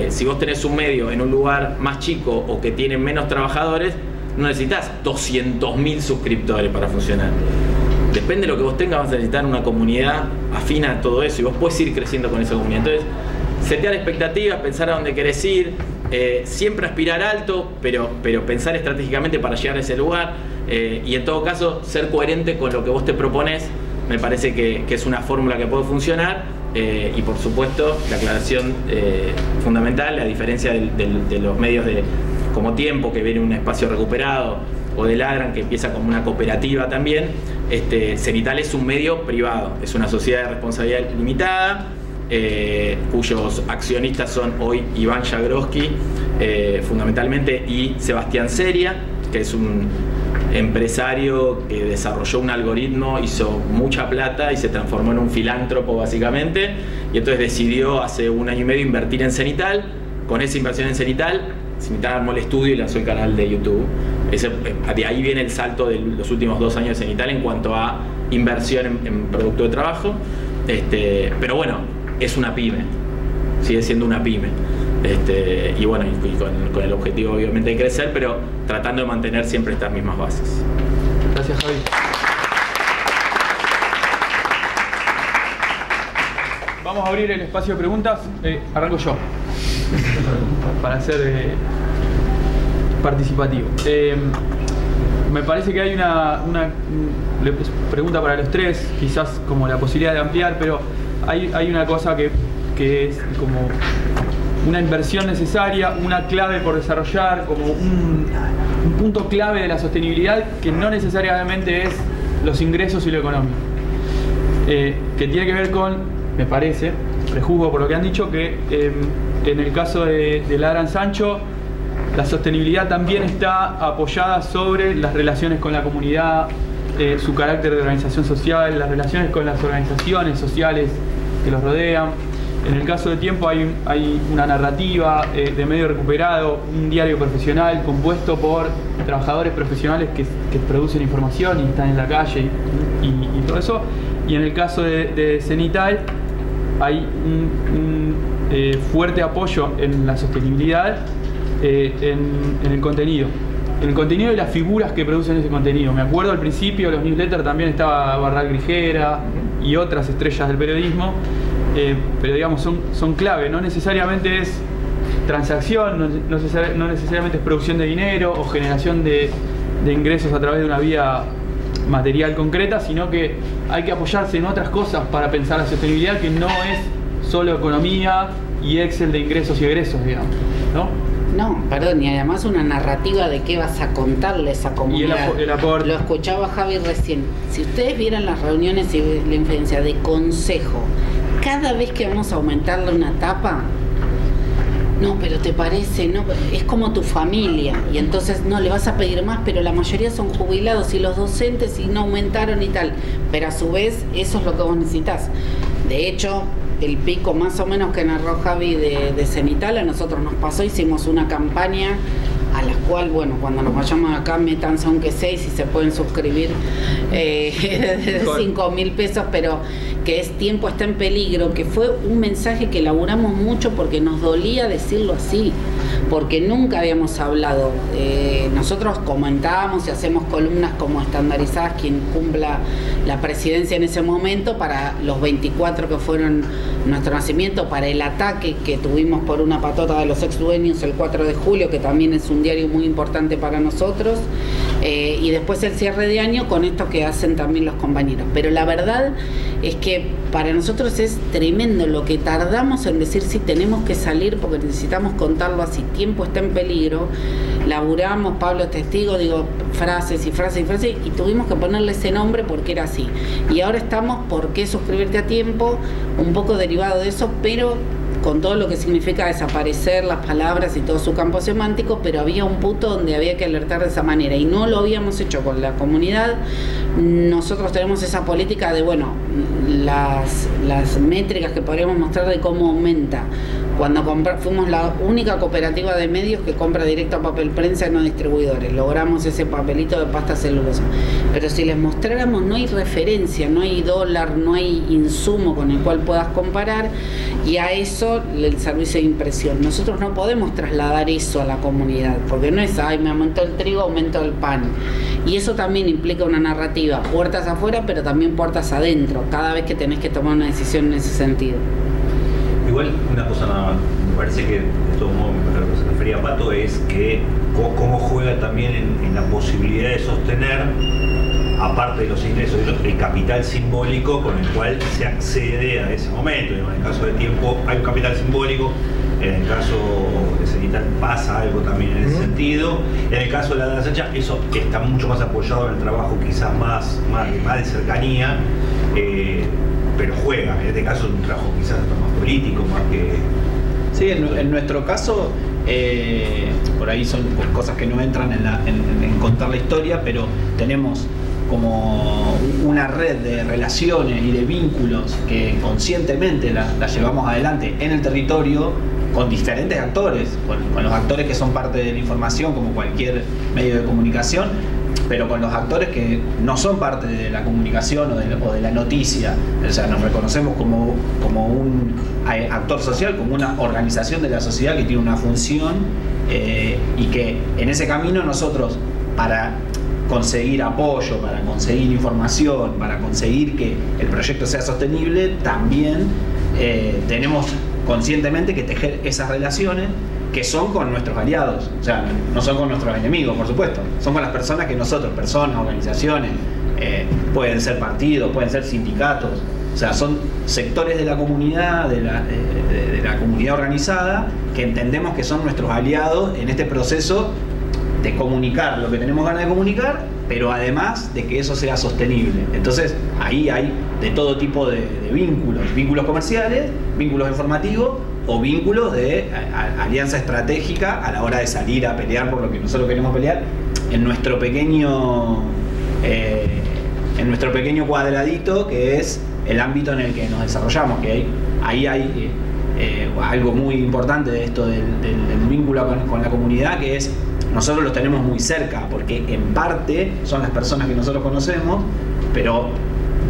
si vos tenés un medio en un lugar más chico o que tiene menos trabajadores, no necesitas 200.000 suscriptores para funcionar. Depende de lo que vos tengas, vas a necesitar una comunidad afina a todo eso, y vos podés ir creciendo con esa comunidad. Entonces, setear expectativas, pensar a dónde querés ir, siempre aspirar alto, pero pensar estratégicamente para llegar a ese lugar, y en todo caso ser coherente con lo que vos te propones. Me parece que es una fórmula que puede funcionar, y por supuesto la aclaración fundamental, a diferencia de los medios como Tiempo, que viene un espacio recuperado, o de Ladran, que empieza como una cooperativa también. Cenital es un medio privado, es una sociedad de responsabilidad limitada, cuyos accionistas son hoy Iván Jagroski, fundamentalmente, y Sebastián Seria, que es un empresario que desarrolló un algoritmo, hizo mucha plata y se transformó en un filántropo básicamente, y entonces decidió hace 1 año y medio invertir en Cenital. Con esa inversión en Cenital armó el estudio y lanzó el canal de YouTube. De ahí viene el salto de los últimos 2 años de Cenital en cuanto a inversión en producto de trabajo. Pero bueno, es una pyme, sigue siendo una pyme. Y bueno, con el objetivo obviamente de crecer, pero tratando de mantener siempre estas mismas bases. Gracias, Javi. Vamos a abrir el espacio de preguntas. Arranco yo, para ser participativo. Me parece que hay una pregunta para los tres, quizás como la posibilidad de ampliar, pero hay una cosa que es como una inversión necesaria, una clave por desarrollar, como un punto clave de la sostenibilidad, que no necesariamente es los ingresos y lo económico, que tiene que ver con, me parece, prejuzgo por lo que han dicho, que en el caso de Ladran Sancho, la sostenibilidad también está apoyada sobre las relaciones con la comunidad, su carácter de organización social, las relaciones con las organizaciones sociales que los rodean. En el caso de Tiempo hay una narrativa de medio recuperado, un diario profesional compuesto por trabajadores profesionales que producen información y están en la calle y todo eso. Y en el caso de Cenital hay un fuerte apoyo en la sostenibilidad, en el contenido. En el contenido y las figuras que producen ese contenido. Me acuerdo al principio de los newsletters también estaba Barral Grijera y otras estrellas del periodismo. Pero digamos, son clave, no necesariamente es transacción, no necesariamente es producción de dinero o generación de ingresos a través de una vía material concreta, sino que hay que apoyarse en otras cosas para pensar la sostenibilidad, que no es solo economía y Excel de ingresos y egresos, digamos, ¿no? No, perdón, y además una narrativa de qué vas a contarle a esa comunidad. Y el aporte. Lo escuchaba Javi recién. Si ustedes vieran las reuniones y la inferencia de consejo, cada vez que vamos a aumentarle una tapa, no, pero te parece, no, es como tu familia, y entonces no le vas a pedir más, pero la mayoría son jubilados y los docentes y no aumentaron y tal, pero a su vez eso es lo que vos necesitas. De hecho, el pico más o menos que narró Javi de Cenital, a nosotros nos pasó, hicimos una campaña a la cual, bueno, cuando nos vayamos acá, métanse aunque sea y si se pueden suscribir de 5.000 pesos, pero que es Tiempo está en peligro, que fue un mensaje que elaboramos mucho porque nos dolía decirlo así, porque nunca habíamos hablado. Nosotros comentábamos y hacemos columnas como estandarizadas, quien cumpla la presidencia en ese momento, para los 24 que fueron nuestro nacimiento, para el ataque que tuvimos por una patota de los ex dueños el 4 de julio, que también es un diario muy importante para nosotros, y después el cierre de año con esto que hacen también los compañeros. Pero la verdad es que para nosotros es tremendo lo que tardamos en decir si tenemos que salir porque necesitamos contarlo así. Tiempo está en peligro. Laburamos, Pablo es testigo, digo, frases y frases y frases, y tuvimos que ponerle ese nombre porque era así. Y ahora estamos, ¿por qué suscribirte a tiempo? Un poco derivado de eso, pero con todo lo que significa desaparecer las palabras y todo su campo semántico, pero había un punto donde había que alertar de esa manera y no lo habíamos hecho con la comunidad. Nosotros tenemos esa política de, bueno, las métricas que podríamos mostrar de cómo aumenta. Cuando fuimos la única cooperativa de medios que compra directo a papel prensa y no distribuidores, logramos ese papelito de pasta celulosa. Pero si les mostráramos, no hay referencia, no hay dólar, no hay insumo con el cual puedas comparar, y a eso el servicio de impresión. Nosotros no podemos trasladar eso a la comunidad, porque no es, ay, me aumentó el trigo, aumentó el pan. Y eso también implica una narrativa, puertas afuera, pero también puertas adentro, cada vez que tenés que tomar una decisión en ese sentido. Igual, una cosa nada más, me parece que de todos modos, a lo que se refería Pato, es que cómo juega también en la posibilidad de sostener, aparte de los ingresos, el capital simbólico con el cual se accede a ese momento. En el caso de Tiempo hay un capital simbólico, en el caso de Cenital pasa algo también en ese sentido. En el caso de la Sacha, eso está mucho más apoyado en el trabajo quizás más de cercanía, pero juega. En este caso es un trabajo quizás más político, más que... Sí, en nuestro caso, por ahí son cosas que no entran en contar la historia, pero tenemos como una red de relaciones y de vínculos que conscientemente la llevamos adelante en el territorio con diferentes actores, con los actores que son parte de la información como cualquier medio de comunicación, pero con los actores que no son parte de la comunicación o de la noticia. O sea, nos reconocemos como un actor social, como una organización de la sociedad que tiene una función, y que en ese camino nosotros, para conseguir apoyo, para conseguir información, para conseguir que el proyecto sea sostenible, también tenemos conscientemente que tejer esas relaciones que son con nuestros aliados, o sea, no son con nuestros enemigos, por supuesto, son con las personas que nosotros, personas, organizaciones, pueden ser partidos, pueden ser sindicatos, o sea, son sectores de la comunidad, de la comunidad organizada, que entendemos que son nuestros aliados en este proceso de comunicar lo que tenemos ganas de comunicar, pero además de que eso sea sostenible. Entonces ahí hay de todo tipo de vínculos comerciales, vínculos informativos o vínculos de alianza estratégica a la hora de salir a pelear por lo que nosotros queremos pelear en nuestro pequeño cuadradito, que es el ámbito en el que nos desarrollamos, que ahí hay algo muy importante de esto del vínculo con la comunidad, que es nosotros los tenemos muy cerca, porque en parte son las personas que nosotros conocemos, pero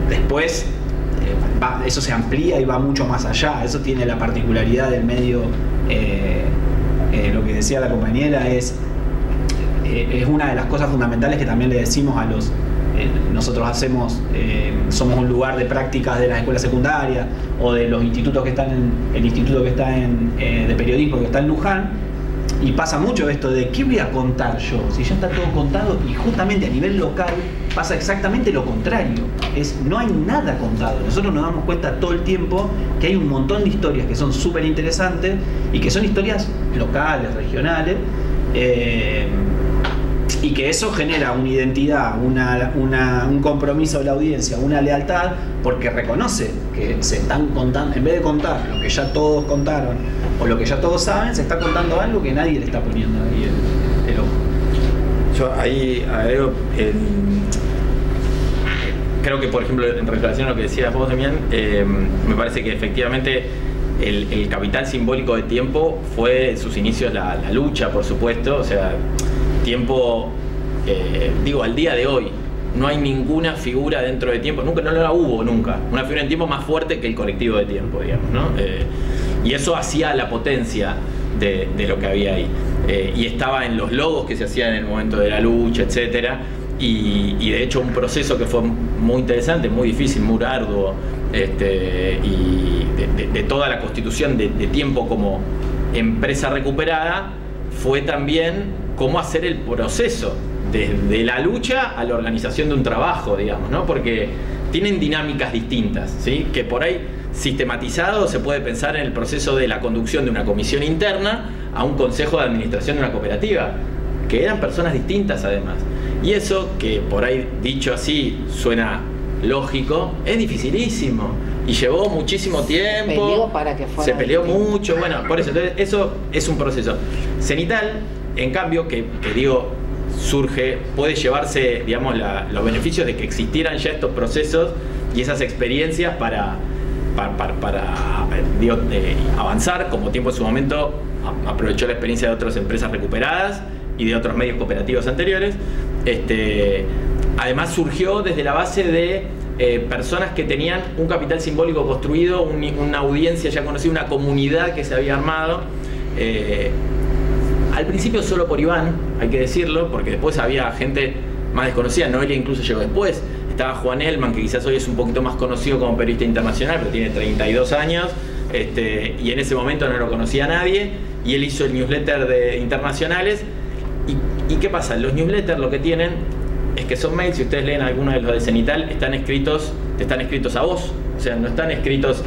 después eso se amplía y va mucho más allá. Eso tiene la particularidad del medio, lo que decía la compañera, es una de las cosas fundamentales que también le decimos a los... nosotros somos un lugar de prácticas de las escuelas secundarias o de los institutos que están el instituto que está de periodismo que está en Luján. Y pasa mucho esto de ¿qué voy a contar yo? Si ya está todo contado, y justamente a nivel local pasa exactamente lo contrario. No hay nada contado. Nosotros nos damos cuenta todo el tiempo que hay un montón de historias que son súper interesantes y que son historias locales, regionales, Y que eso genera una identidad, un compromiso de la audiencia, una lealtad, porque reconoce que se están contando, en vez de contar lo que ya todos contaron o lo que ya todos saben, se está contando algo que nadie le está poniendo ahí el ojo. Yo ahí agrego, creo que por ejemplo en relación a lo que decías vos, Demián, me parece que efectivamente el capital simbólico de tiempo fue en sus inicios la lucha, por supuesto. O sea, tiempo, digo, al día de hoy no hay ninguna figura dentro de tiempo, no la hubo nunca, una figura en tiempo más fuerte que el colectivo de tiempo, digamos, ¿no? Y eso hacía la potencia de lo que había ahí. Y estaba en los logos que se hacían en el momento de la lucha, etcétera. Y de hecho un proceso que fue muy interesante, muy difícil, muy arduo, y de toda la constitución de tiempo como empresa recuperada, fue también cómo hacer el proceso de la lucha a la organización de un trabajo, digamos, ¿no? Porque tienen dinámicas distintas, ¿sí? Que por ahí sistematizado se puede pensar en el proceso de la conducción de una comisión interna a un consejo de administración de una cooperativa, que eran personas distintas además. Y eso, que por ahí dicho así suena lógico, es dificilísimo y llevó muchísimo tiempo. Peleó para que fuera se peleó distinto. mucho, bueno, por eso. Entonces, eso es un proceso. Cenital, en cambio, que digo, surge, puede llevarse, digamos, los beneficios de que existieran ya estos procesos y esas experiencias para digo, avanzar, como tiempo en su momento aprovechó la experiencia de otras empresas recuperadas y de otros medios cooperativos anteriores. Además surgió desde la base de personas que tenían un capital simbólico construido, una audiencia ya conocida, una comunidad que se había armado. Al principio solo por Iván, hay que decirlo, porque después había gente más desconocida. Noelia incluso llegó después. Estaba Juan Elman, que quizás hoy es un poquito más conocido como periodista internacional, pero tiene 32 años, y en ese momento no lo conocía nadie, y él hizo el newsletter de internacionales. ¿Y qué pasa? Los newsletters lo que tienen es que son mails, si ustedes leen algunos de los de Cenital, están escritos a vos, o sea, no están escritos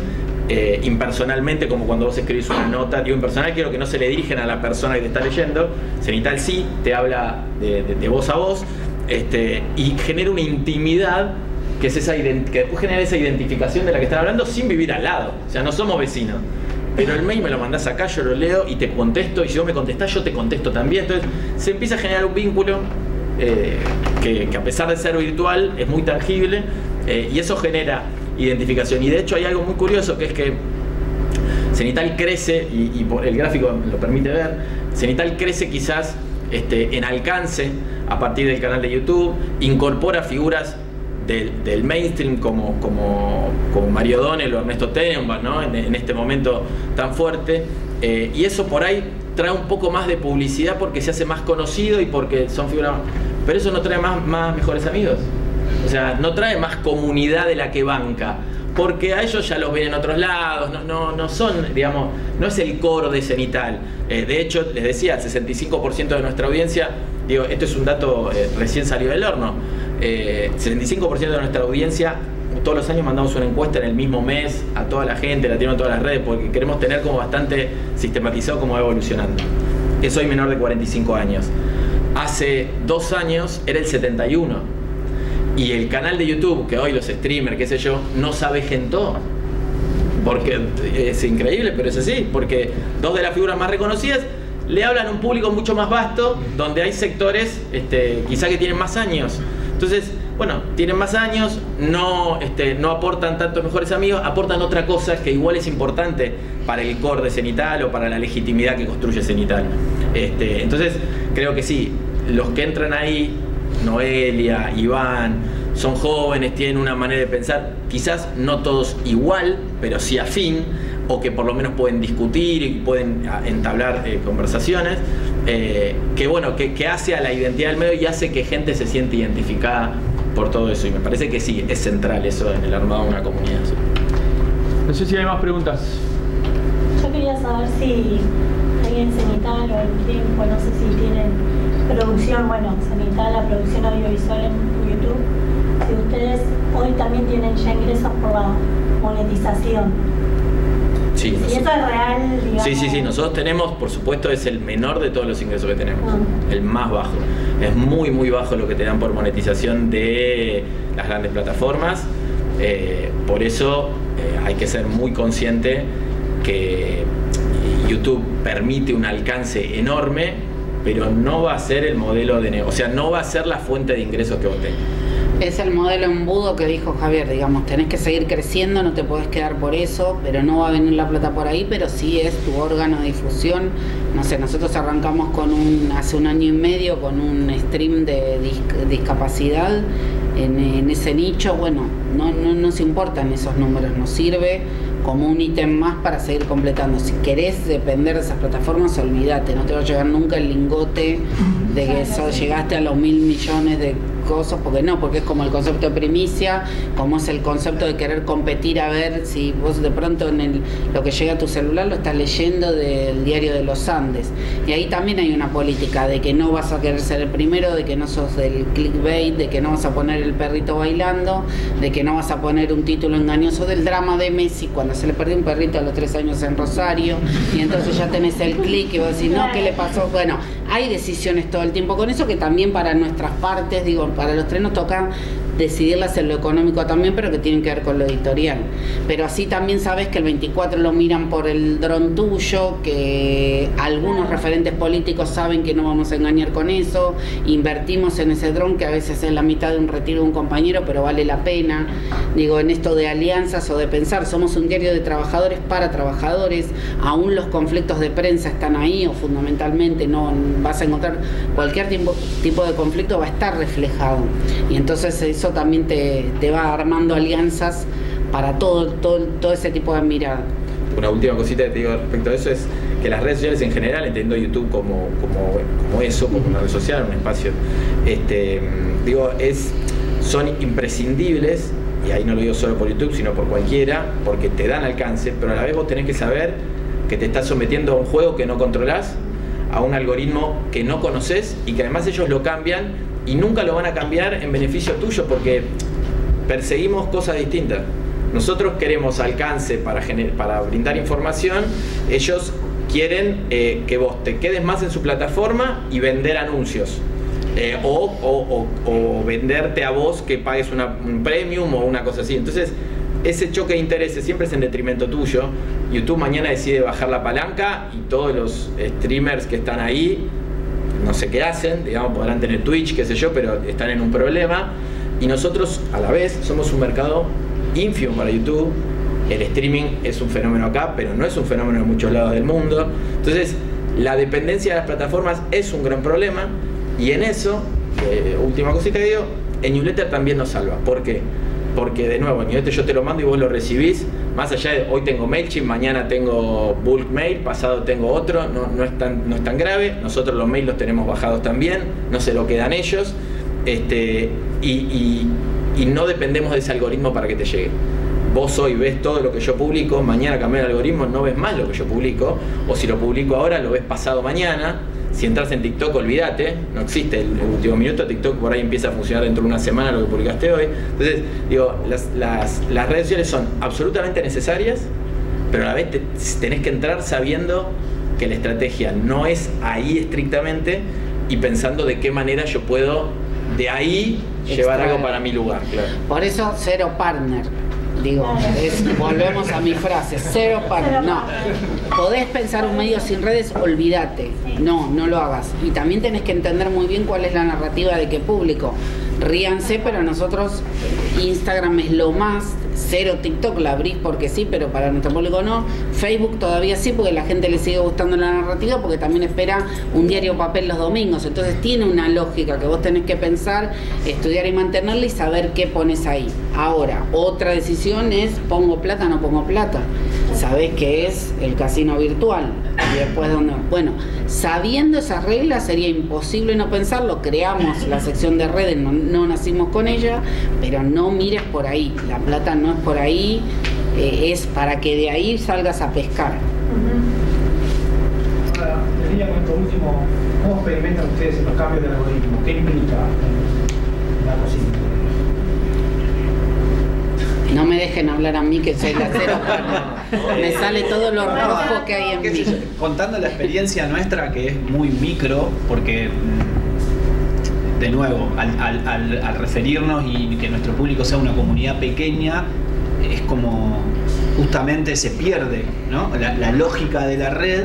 impersonalmente, como cuando vos escribís una nota. Digo impersonal, quiero que no se le dirigen a la persona que te está leyendo. Cenital sí, te habla de voz a voz, y genera una intimidad que es que después genera esa identificación de la que están hablando sin vivir al lado. O sea, no somos vecinos, pero el mail me lo mandás acá, yo lo leo y te contesto, y si vos me contestás, yo te contesto también. Entonces se empieza a generar un vínculo que a pesar de ser virtual es muy tangible, y eso genera identificación. Y de hecho hay algo muy curioso, que es que Cenital crece, y por el gráfico lo permite ver, Cenital crece quizás en alcance a partir del canal de YouTube, incorpora figuras del mainstream como Mario O'Donnell o Ernesto Tenenbaum, ¿no? en este momento tan fuerte, y eso por ahí trae un poco más de publicidad porque se hace más conocido y porque son figuras, pero eso no trae más mejores amigos, o sea, no trae más comunidad de la que banca, porque a ellos ya los ven en otros lados, no son, digamos, no es el core de Cenital. De hecho, les decía, el 65% de nuestra audiencia, digo, esto es un dato recién salido del horno, 65% de nuestra audiencia, todos los años mandamos una encuesta en el mismo mes a toda la gente, la tenemos en todas las redes, porque queremos tener como bastante sistematizado cómo va evolucionando. Soy menor de 45 años. Hace 2 años era el 71. Y el canal de YouTube, que hoy los streamers, qué sé yo, no sabe Gentoo. Porque es increíble, pero es así. Porque 2 de las figuras más reconocidas le hablan a un público mucho más vasto, donde hay sectores quizá que tienen más años. Entonces, bueno, tienen más años, no aportan tantos mejores amigos, aportan otra cosa que igual es importante para el core de Cenital o para la legitimidad que construye Cenital. Entonces, creo que sí, los que entran ahí, Noelia, Iván, son jóvenes, tienen una manera de pensar, quizás no todos igual, pero sí afín, o que por lo menos pueden discutir y pueden entablar conversaciones, que bueno, que hace a la identidad del medio y hace que gente se siente identificada por todo eso. Y me parece que sí, es central eso en el armado de una comunidad. Sí. No sé si hay más preguntas. Yo quería saber si alguien Cenital o el tiempo, no sé si tienen producción, bueno, Cenital, la producción audiovisual en YouTube, si ustedes hoy también tienen ya ingresos por la monetización. Sí, si eso es real, digamos. Sí, nosotros tenemos, por supuesto, es el menor de todos los ingresos que tenemos, el más bajo. Es muy muy bajo lo que te dan por monetización de las grandes plataformas. Por eso hay que ser muy consciente que YouTube permite un alcance enorme, pero no va a ser el modelo de negocio, o sea, no va a ser la fuente de ingresos que vos tengas. Es el modelo embudo que dijo Javier, digamos, tenés que seguir creciendo, no te podés quedar por eso, pero no va a venir la plata por ahí, pero sí es tu órgano de difusión. No sé, nosotros arrancamos hace 1 año y medio con un stream de discapacidad en ese nicho. Bueno, no nos importan esos números, nos sirve como un ítem más para seguir completando. Si querés depender de esas plataformas, olvídate, no te va a llegar nunca el lingote de que llegaste a los 1.000 millones de cosas, porque es como el concepto de primicia, como es el concepto de querer competir a ver si vos de pronto lo que llega a tu celular lo estás leyendo del Diario de los Andes. Y ahí también hay una política de que no vas a querer ser el primero, de que no sos del clickbait, de que no vas a poner el perrito bailando, de que no vas a poner un título engañoso del drama de Messi cuando se le perdió un perrito a los 3 años en Rosario, y entonces ya tenés el click y vos decís, no, ¿qué le pasó? Bueno, hay decisiones todo el tiempo con eso que también para nuestras partes, digo, para los tres nos toca decidirlas en lo económico también, pero que tienen que ver con lo editorial. Pero así también sabes que el 24 lo miran por el dron tuyo, que algunos referentes políticos saben que no vamos a engañar con eso, invertimos en ese dron que a veces es la mitad de un retiro de un compañero, pero vale la pena. Digo, en esto de alianzas o de pensar, somos un diario de trabajadores para trabajadores, aún los conflictos de prensa están ahí, o fundamentalmente no vas a encontrar cualquier tipo de conflicto, va a estar reflejado, y entonces eso también te va armando alianzas para todo ese tipo de mirada. Una última cosita que te digo respecto a eso es que las redes sociales en general, entendiendo YouTube como eso, como una red social, un espacio, son imprescindibles, y ahí no lo digo solo por YouTube, sino por cualquiera, porque te dan alcance, pero a la vez vos tenés que saber que te estás sometiendo a un juego que no controlás, a un algoritmo que no conoces y que además ellos lo cambian y nunca lo van a cambiar en beneficio tuyo, porque perseguimos cosas distintas. Nosotros queremos alcance para brindar información, ellos quieren que vos te quedes más en su plataforma y vender anuncios. O venderte a vos que pagues un premium o una cosa así. Entonces, ese choque de intereses siempre es en detrimento tuyo. YouTube mañana decide bajar la palanca y todos los streamers que están ahí, no sé qué hacen, digamos, podrán tener Twitch, qué sé yo, pero están en un problema. Y nosotros, a la vez, somos un mercado ínfimo para YouTube. El streaming es un fenómeno acá, pero no es un fenómeno en muchos lados del mundo. Entonces, la dependencia de las plataformas es un gran problema. Y en eso, última cosita que digo, en Newsletter también nos salva. ¿Por qué? Porque de nuevo, en Newsletter yo te lo mando y vos lo recibís. Más allá de hoy tengo MailChimp, mañana tengo Bulk Mail, pasado tengo otro, no es tan grave. Nosotros los mails los tenemos bajados también, no se lo quedan ellos. Y no dependemos de ese algoritmo para que te llegue. Vos hoy ves todo lo que yo publico, mañana cambia el algoritmo, no ves más lo que yo publico, o si lo publico ahora lo ves pasado mañana. Si entras en TikTok, olvídate, no existe el último minuto. TikTok por ahí empieza a funcionar dentro de una semana lo que publicaste hoy. Entonces, digo, las redes sociales son absolutamente necesarias, pero a la vez tenés que entrar sabiendo que la estrategia no es ahí estrictamente y pensando de qué manera yo puedo de ahí llevar algo para mi lugar. Claro. Por eso, cero partner. Digo, volvemos a mi frase, cero partner. No, podés pensar un medio sin redes, olvídate. No lo hagas. Y también tenés que entender muy bien cuál es la narrativa de qué público. Ríanse, pero nosotros Instagram es lo más, cero TikTok, la abrís porque sí, pero para nuestro público no. Facebook todavía sí, porque la gente le sigue gustando la narrativa, porque también espera un diario papel los domingos. Entonces tiene una lógica que vos tenés que pensar, estudiar y mantenerla y saber qué pones ahí. Ahora, otra decisión es, ¿pongo plata o no pongo plata? Sabés que es el casino virtual. Y después, bueno, sabiendo esas reglas sería imposible no pensarlo. Creamos la sección de redes, no nacimos con ella, pero no mires por ahí. La plata no es por ahí, es para que de ahí salgas a pescar. Ahora, en línea con esto último, ¿cómo experimentan ustedes los cambios del algoritmo? ¿Qué implica la cocina? No me dejen hablar a mí, que soy la cero partner. Me sale todo lo rojo que hay en mí. Contando la experiencia nuestra, que es muy micro, porque de nuevo, al referirnos y que nuestro público sea una comunidad pequeña, es como justamente se pierde, ¿no? La lógica de la red.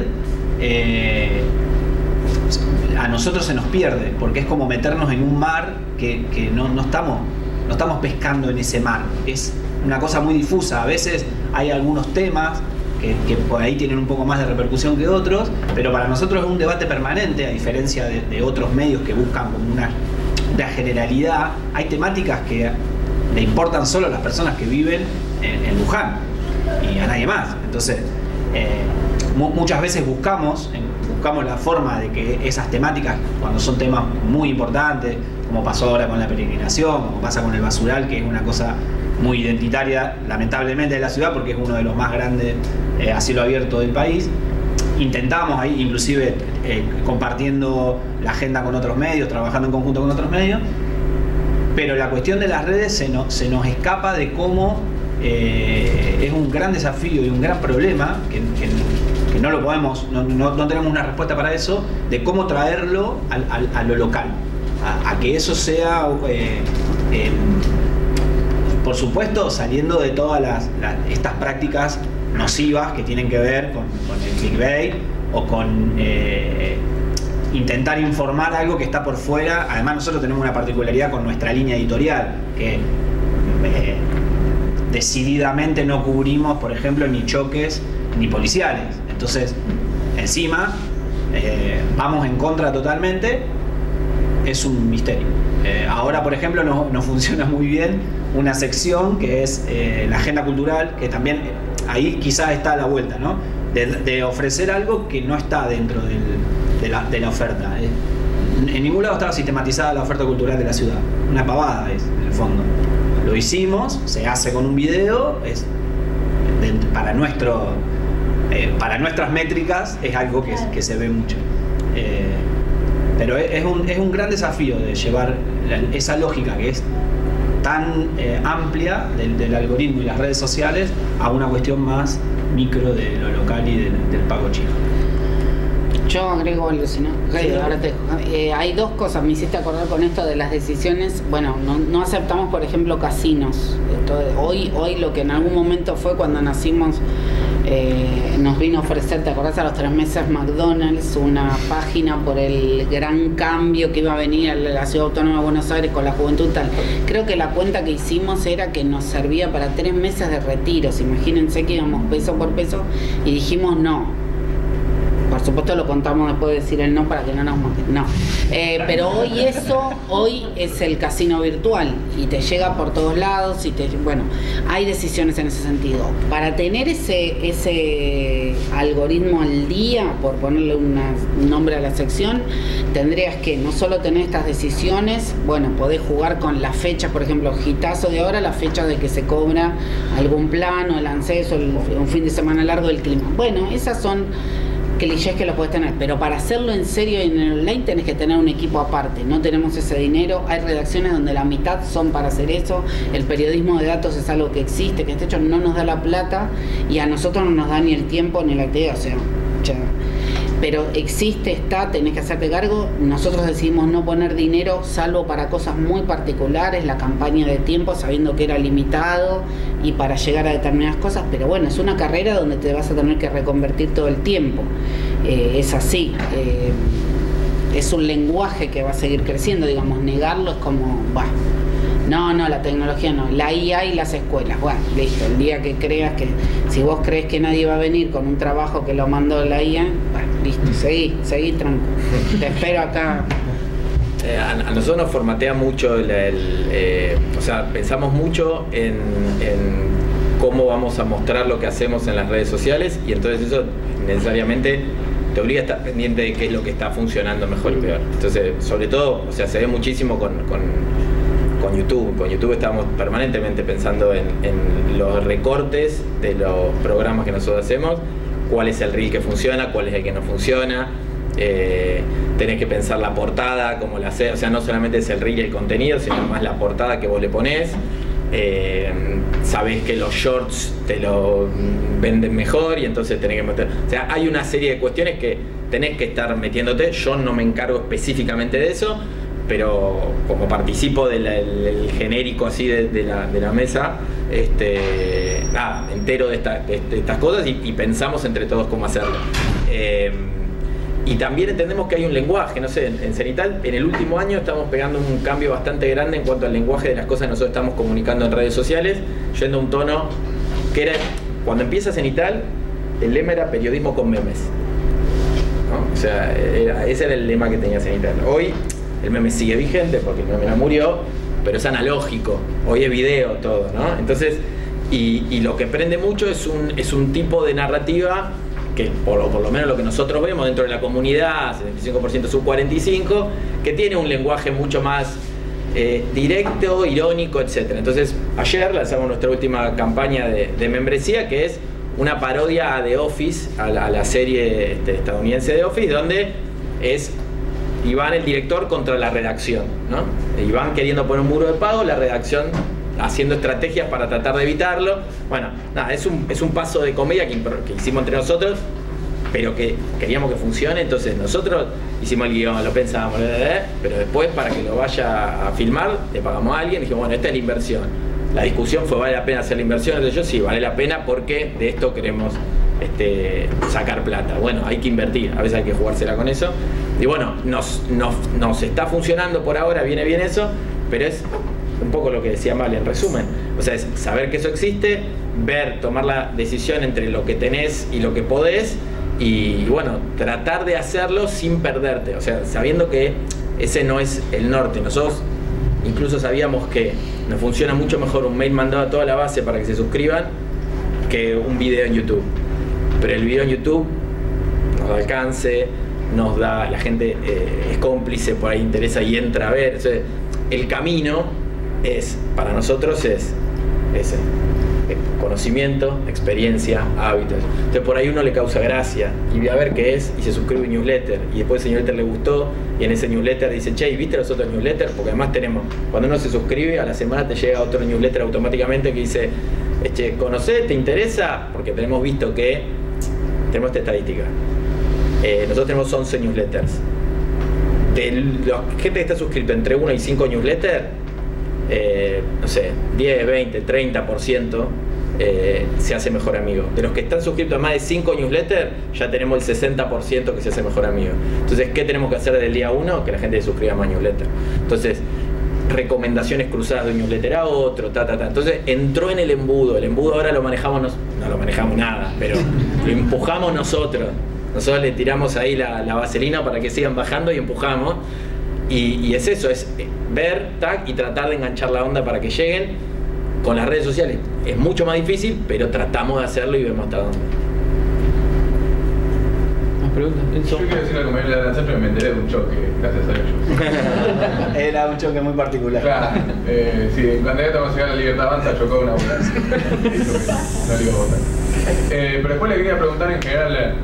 A nosotros se nos pierde, porque es como meternos en un mar que no estamos pescando en ese mar. Es una cosa muy difusa. A veces hay algunos temas que por ahí tienen un poco más de repercusión que otros, pero para nosotros es un debate permanente, a diferencia de otros medios que buscan como una generalidad. Hay temáticas que le importan solo a las personas que viven en Luján y a nadie más. Entonces, muchas veces buscamos la forma de que esas temáticas, cuando son temas muy importantes, como pasó ahora con la peregrinación, como pasa con el basural, que es una cosa muy identitaria, lamentablemente, de la ciudad, porque es uno de los más grandes a cielo abierto del país. Intentamos ahí, inclusive compartiendo la agenda con otros medios, trabajando en conjunto con otros medios, pero la cuestión de las redes se nos escapa de cómo es un gran desafío y un gran problema que no lo podemos, no tenemos una respuesta para eso, de cómo traerlo a lo local, a que eso sea, por supuesto, saliendo de todas estas prácticas nocivas que tienen que ver con el clickbait o con intentar informar algo que está por fuera. Además, nosotros tenemos una particularidad con nuestra línea editorial, que decididamente no cubrimos, por ejemplo, ni choques ni policiales. Entonces, encima, vamos en contra totalmente. Es un misterio. Ahora, por ejemplo, no funciona muy bien una sección que es la agenda cultural, que también ahí quizás está a la vuelta, ¿no? De ofrecer algo que no está dentro de la oferta. En ningún lado estaba sistematizada la oferta cultural de la ciudad. Una pavada es, en el fondo. Lo hicimos, se hace con un video, para nuestras métricas es algo que se ve mucho. Pero es un gran desafío de llevar esa lógica que es tan amplia del algoritmo y las redes sociales a una cuestión más micro de lo local y del pago chico. Yo agrego algo, si no. Ahora te dejo. Hay dos cosas, me hiciste acordar con esto de las decisiones. Bueno, no aceptamos, por ejemplo, casinos. Hoy lo que en algún momento fue cuando nacimos, nos vino a ofrecer, ¿te acordás? A los 3 meses McDonald's, una página por el gran cambio que iba a venir a la Ciudad Autónoma de Buenos Aires con la juventud tal. Creo que la cuenta que hicimos era que nos servía para 3 meses de retiros. Imagínense que íbamos peso por peso y dijimos no. Por supuesto lo contamos después de decir el no para que no nos maten. No. Pero hoy es el casino virtual y te llega por todos lados y bueno, hay decisiones en ese sentido. Para tener ese algoritmo al día, por ponerle un nombre a la sección, tendrías que no solo tener estas decisiones, bueno, podés jugar con las fechas, por ejemplo, hitazo de ahora, la fecha de que se cobra algún plan o el ANSES o un fin de semana largo del clima. Bueno, esas son clichés que lo puedes tener, pero para hacerlo en serio y en el online tenés que tener un equipo aparte. No tenemos ese dinero, hay redacciones donde la mitad son para hacer eso. El periodismo de datos es algo que existe, que de hecho no nos da la plata y a nosotros no nos da ni el tiempo ni la actividad, o sea, pero existe, tenés que hacerte cargo. Nosotros decidimos no poner dinero salvo para cosas muy particulares, la campaña de tiempo, sabiendo que era limitado y para llegar a determinadas cosas, pero bueno, es una carrera donde te vas a tener que reconvertir todo el tiempo. Es así. Es un lenguaje que va a seguir creciendo, digamos, negarlo es como, no, la tecnología no, la IA y las escuelas, bueno, listo, el día que creas que, si vos crees que nadie va a venir con un trabajo que lo mandó la IA, bueno, listo, seguí tranquilo, te espero acá. A nosotros nos formatea mucho o sea, pensamos mucho en cómo vamos a mostrar lo que hacemos en las redes sociales y entonces eso necesariamente te obliga a estar pendiente de qué es lo que está funcionando mejor y peor. Entonces, sobre todo, o sea, se ve muchísimo con YouTube. Con YouTube estamos permanentemente pensando en los recortes de los programas que nosotros hacemos, cuál es el reel que funciona, cuál es el que no funciona. Tenés que pensar la portada, cómo la haces, o sea, no solamente es el reel y el contenido, sino más la portada que vos le ponés. Sabés que los shorts te lo venden mejor y entonces tenés que meter, o sea, hay una serie de cuestiones que tenés que estar metiéndote. Yo no me encargo específicamente de eso, pero como participo del genérico así de la mesa, nada, me entero de estas cosas y pensamos entre todos cómo hacerlo. Y también entendemos que hay un lenguaje, no sé, en Cenital en el último año estamos pegando un cambio bastante grande en cuanto al lenguaje de las cosas que nosotros estamos comunicando en redes sociales, yendo a un tono que era, cuando empieza Cenital, el lema era periodismo con memes, ¿no? O sea, ese era el lema que tenía Cenital. Hoy el meme sigue vigente porque el meme no murió, pero es analógico, hoy es video todo, ¿no? Entonces, y lo que prende mucho es un tipo de narrativa que por lo menos lo que nosotros vemos dentro de la comunidad, 75% sub 45, que tiene un lenguaje mucho más directo, irónico, etc. Entonces, ayer lanzamos nuestra última campaña de membresía, que es una parodia a The Office, a la serie estadounidense The Office, donde es Iván, el director, contra la redacción, ¿no? Iván queriendo poner un muro de pago, la redacción haciendo estrategias para tratar de evitarlo. Bueno, nada, es un paso de comedia que hicimos entre nosotros, pero que queríamos que funcione. Entonces nosotros hicimos el guión, lo pensamos, pero después para que lo vaya a filmar le pagamos a alguien, dijimos, bueno, esta es la inversión. La discusión fue, ¿vale la pena hacer la inversión? Entonces yo, sí, vale la pena porque de esto queremos sacar plata. Bueno, hay que invertir, a veces hay que jugársela con eso. Y bueno, nos está funcionando por ahora, viene bien eso, pero es un poco lo que decía Mal en resumen. O sea, es saber que eso existe, tomar la decisión entre lo que tenés y lo que podés, y bueno, tratar de hacerlo sin perderte. O sea, sabiendo que ese no es el norte. Nosotros incluso sabíamos que nos funciona mucho mejor un mail mandado a toda la base para que se suscriban que un video en YouTube. Pero el video en YouTube nos da alcance, la gente es cómplice, por ahí interesa y entra a ver. O sea, el camino para nosotros es ese: conocimiento, experiencia, hábitos. Entonces por ahí uno le causa gracia y ve a ver qué es y se suscribe a un newsletter, y después ese newsletter le gustó y en ese newsletter dice, che, ¿viste los otros newsletters? Porque además cuando uno se suscribe, a la semana te llega otro newsletter automáticamente que dice, ¿conocés? ¿Te interesa? Porque tenemos visto que tenemos esta estadística. Nosotros tenemos 11 newsletters. De la gente que está suscrito entre 1 y 5 newsletters, no sé, 10, 20, 30% se hace mejor amigo. De los que están suscritos a más de 5 newsletters, ya tenemos el 60% que se hace mejor amigo. Entonces, ¿qué tenemos que hacer desde el día 1? Que la gente se suscriba a más newsletters. Entonces, recomendaciones cruzadas de un newsletter a otro, Entonces, entró en el embudo. El embudo ahora lo manejamos, no lo manejamos nada, pero lo empujamos nosotros. Nosotros le tiramos ahí la vaselina para que sigan bajando y empujamos. Y es eso, es ver, y tratar de enganchar la onda para que lleguen. Con las redes sociales es mucho más difícil, pero tratamos de hacerlo y vemos hasta dónde. ¿Más preguntas? Yo quiero decir algo, me la lanzaron y me enteré de un choque gracias a ellos. Era un choque muy particular. Claro, sí, el candidato a conseguir la Libertad Avanza chocó una ambulancia. No le iba a votar. Pero después le quería preguntar en general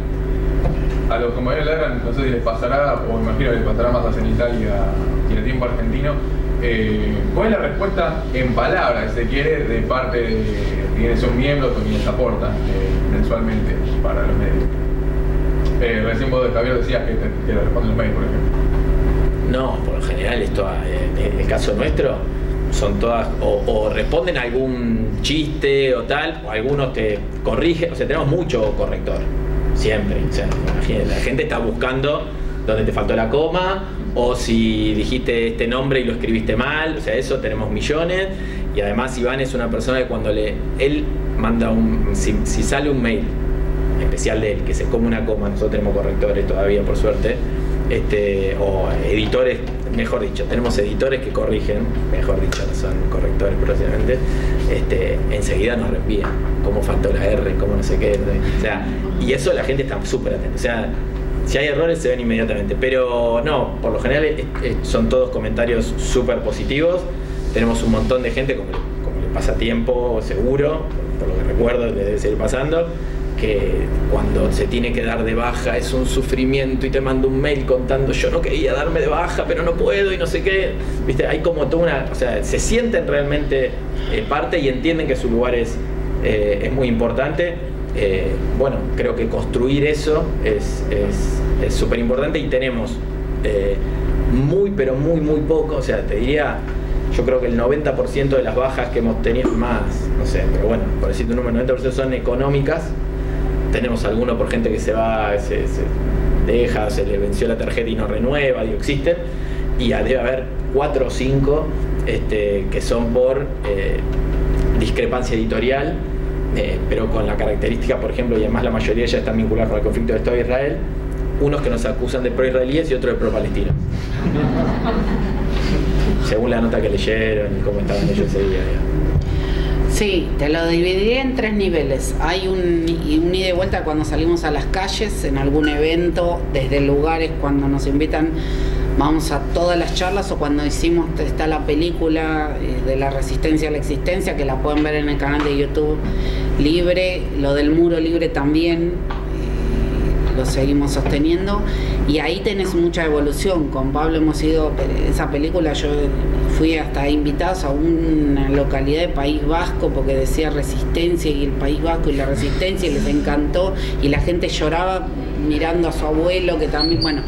a los compañeros de Ladran, no sé si les pasará, o imagino que les pasará más a Cenital y a Tiempo Argentino. ¿Cuál es la respuesta en palabras, si se quiere, de parte de quienes son miembros o quienes aportan mensualmente para los medios? Recién vos, Javier, decías que te responden los medios, por ejemplo. No, por lo general, en el caso nuestro, son todas, o responden a algún chiste o tal, o algunos te corrigen. O sea, tenemos mucho corrector, siempre. O sea, la gente está buscando dónde te faltó la coma, o si dijiste este nombre y lo escribiste mal. O sea, eso tenemos millones. Y además Iván es una persona que cuando él manda si sale un mail especial de él que se come una coma, nosotros tenemos correctores todavía, por suerte, o editores, mejor dicho, tenemos editores que corrigen, mejor dicho, no son correctores próximamente, enseguida nos reenvían cómo faltó la R, cómo no sé qué, o sea, y eso la gente está súper atenta. O sea, si hay errores se ven inmediatamente, pero no, por lo general son todos comentarios súper positivos. Tenemos un montón de gente, como le pasa Tiempo, seguro, por lo que recuerdo le debe seguir pasando, que cuando se tiene que dar de baja es un sufrimiento y te manda un mail contando, yo no quería darme de baja pero no puedo y no sé qué, ¿viste? Hay como toda o sea, se sienten realmente parte y entienden que su lugar es muy importante. Bueno, creo que construir eso es súper importante, y tenemos muy, pero muy, muy poco. O sea, te diría, yo creo que el 90% de las bajas que hemos tenido, más, no sé, pero bueno, por decirte un número, el 90% son económicas. Tenemos algunos por gente que se va, se deja, se le venció la tarjeta y no renueva, digo, existen. Y debe haber 4 o 5 que son por discrepancia editorial, pero con la característica, por ejemplo, y además la mayoría ya están vinculadas con el conflicto del Estado de Israel, unos que nos acusan de pro-israelíes y otros de pro-palestinos. Según la nota que leyeron y cómo estaban ellos ese día. Sí, te lo dividiré en 3 niveles. Hay un ida y vuelta cuando salimos a las calles, en algún evento, desde lugares cuando nos invitan, vamos a todas las charlas, o cuando está la película de la resistencia a la existencia, que la pueden ver en el canal de YouTube Libre, lo del muro libre también, lo seguimos sosteniendo, y ahí tenés mucha evolución. Con Pablo hemos ido, esa película yo fui hasta invitados a una localidad de País Vasco porque decía resistencia y el País Vasco y la resistencia, y les encantó, y la gente lloraba mirando a su abuelo, que también, bueno,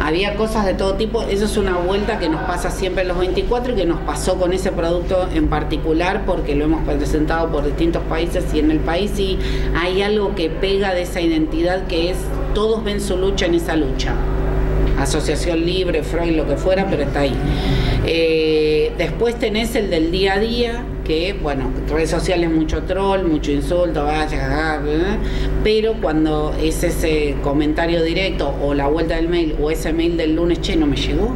había cosas de todo tipo. Eso es una vuelta que nos pasa siempre en los 24 y que nos pasó con ese producto en particular porque lo hemos presentado por distintos países, y en el país sí hay algo que pega de esa identidad, que es todos ven su lucha en esa lucha. Asociación Libre, Freud, lo que fuera, pero está ahí. Después tenés el del día a día, que, bueno, redes sociales, mucho troll, mucho insulto, pero cuando es ese comentario directo o la vuelta del mail o ese mail del lunes, che, no me llegó,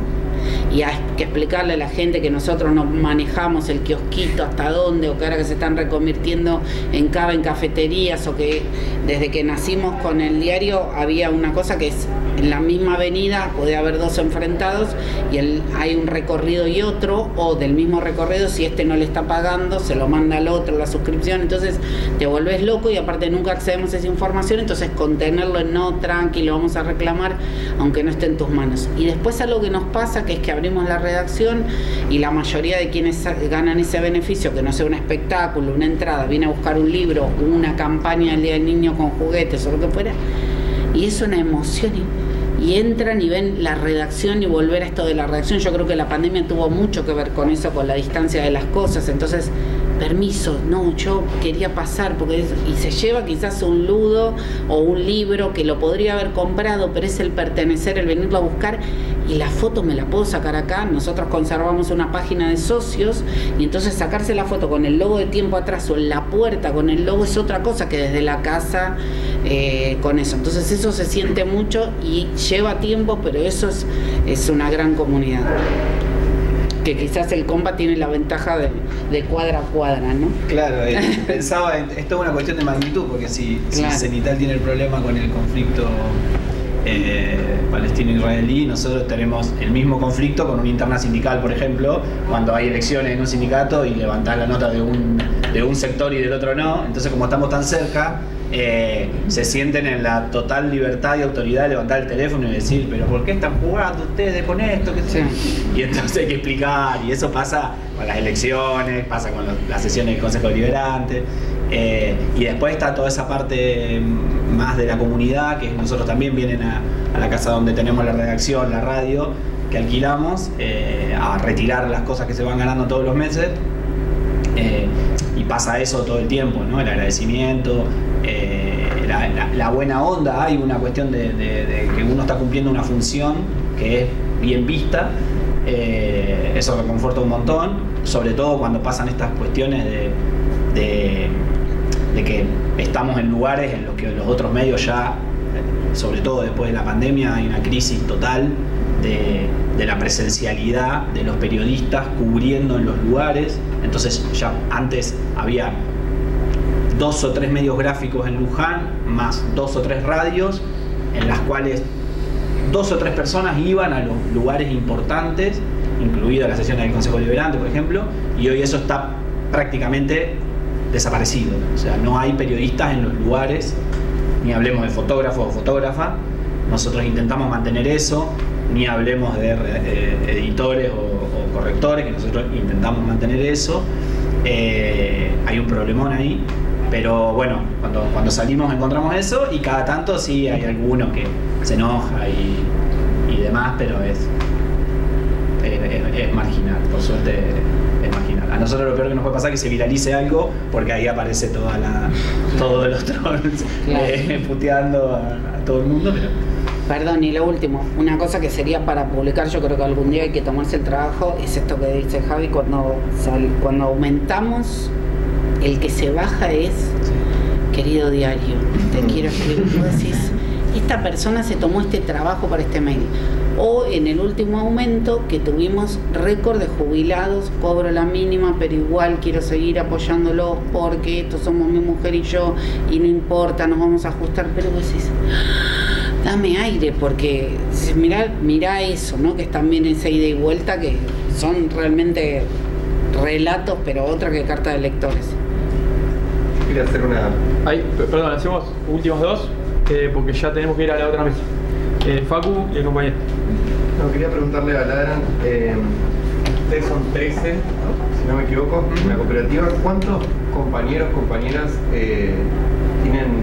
y hay que explicarle a la gente que nosotros no manejamos el kiosquito hasta dónde, o que ahora que se están reconvirtiendo en cafeterías, o que desde que nacimos con el diario había una cosa que es en la misma avenida puede haber 2 enfrentados y hay un recorrido y otro, o del mismo recorrido, si este no le está pagando se lo manda al otro la suscripción, entonces te volvés loco, y aparte nunca accedemos a esa información, entonces contenerlo en no, tranquilo, vamos a reclamar aunque no esté en tus manos. Y después algo que nos pasa, que es que abrimos la redacción y la mayoría de quienes ganan ese beneficio, que no sea un espectáculo, una entrada, viene a buscar un libro, una campaña del Día del Niño con juguetes o lo que fuera, y es una emoción, y entran y ven la redacción, y volver a esto de la redacción. Yo creo que la pandemia tuvo mucho que ver con eso, con la distancia de las cosas. Entonces, permiso, no, yo quería pasar, y se lleva quizás un ludo o un libro que lo podría haber comprado, pero es el pertenecer, el venirlo a buscar, y la foto me la puedo sacar acá. Nosotros conservamos una página de socios, y entonces sacarse la foto con el logo de Tiempo Atrás o en la puerta con el logo es otra cosa que desde la casa con eso. Entonces eso se siente mucho y lleva tiempo, pero eso es una gran comunidad. Que quizás el compa tiene la ventaja de cuadra a cuadra, ¿no? Claro, pensaba, esto es una cuestión de magnitud, porque si Cenital tiene el problema con el conflicto palestino-israelí, nosotros tenemos el mismo conflicto con una interna sindical, por ejemplo, cuando hay elecciones en un sindicato y levantás la nota de un sector y del otro no. Entonces, como estamos tan cerca, se sienten en la total libertad y autoridad de levantar el teléfono y decir, pero ¿por qué están jugando ustedes con esto? Sí. Y entonces hay que explicar, y eso pasa con las elecciones, pasa con las sesiones del Consejo Deliberante, y después está toda esa parte más de la comunidad, que nosotros también vienen a la casa donde tenemos la redacción, la radio, que alquilamos, a retirar las cosas que se van ganando todos los meses, y pasa eso todo el tiempo, ¿no? El agradecimiento, la buena onda. Hay una cuestión de que uno está cumpliendo una función que es bien vista, eso reconforta un montón, sobre todo cuando pasan estas cuestiones de que estamos en lugares en los que los otros medios ya, sobre todo después de la pandemia, hay una crisis total de la presencialidad de los periodistas cubriendo en los lugares. Entonces ya antes había 2 o 3 medios gráficos en Luján, más 2 o 3 radios, en las cuales 2 o 3 personas iban a los lugares importantes, incluida la sesión del Consejo Deliberante, por ejemplo, y hoy eso está prácticamente desaparecido. O sea, no hay periodistas en los lugares, ni hablemos de fotógrafos o fotógrafas. Nosotros intentamos mantener eso, ni hablemos de editores o correctores, que nosotros intentamos mantener eso. Hay un problemón ahí, pero bueno, cuando salimos encontramos eso, y cada tanto sí hay alguno que se enoja y demás, pero es marginal, por suerte es marginal. A nosotros lo peor que nos puede pasar es que se viralice algo, porque ahí aparece todos los trolls puteando a todo el mundo, pero... Perdón, y lo último, una cosa que sería para publicar, yo creo que algún día hay que tomarse el trabajo, es esto que dice Javi, cuando aumentamos, el que se baja es, querido diario, te quiero escribir, tú decís, esta persona se tomó este trabajo para este mail. O en el último aumento que tuvimos récord de jubilados, cobro la mínima, pero igual quiero seguir apoyándolos porque estos somos mi mujer y yo, y no importa, nos vamos a ajustar, pero vos decís, dame aire, porque mirá eso, ¿no? Que es también esa ida y vuelta, que son realmente relatos, pero otra que carta de lectores. Quería hacer una... Perdón, hacemos últimos dos, porque ya tenemos que ir a la otra mesa. Facu y el compañero. No, quería preguntarle a Ladran, ustedes son 13, ¿no? Si no me equivoco, en la cooperativa. ¿Cuántos compañeros, compañeras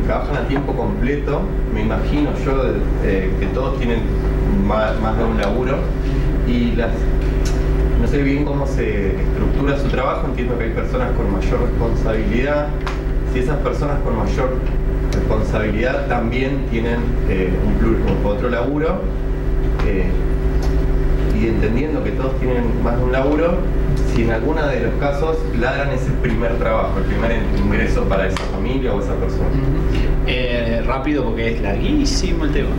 trabajan a tiempo completo? Me imagino yo que todos tienen más de un laburo. Y no sé bien cómo se estructura su trabajo. Entiendo que hay personas con mayor responsabilidad. Si esas personas con mayor responsabilidad también tienen otro laburo, y entendiendo que todos tienen más de un laburo, si en alguno de los casos Ladran es el primer trabajo, el primer ingreso para esa familia o esa persona. Rápido, porque es larguísimo el tema.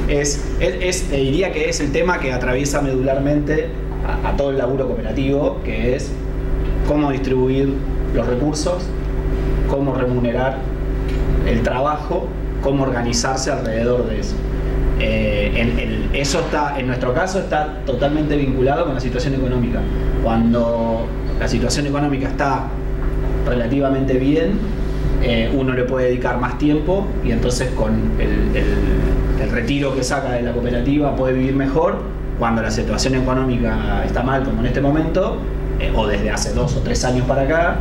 Te diría que es el tema que atraviesa medularmente a todo el laburo cooperativo, que es cómo distribuir los recursos, cómo remunerar el trabajo, cómo organizarse alrededor de eso. Eso está, en nuestro caso, está totalmente vinculado con la situación económica. Cuando la situación económica está relativamente bien, uno le puede dedicar más tiempo y entonces con el retiro que saca de la cooperativa puede vivir mejor. Cuando la situación económica está mal, como en este momento, o desde hace 2 o 3 años para acá,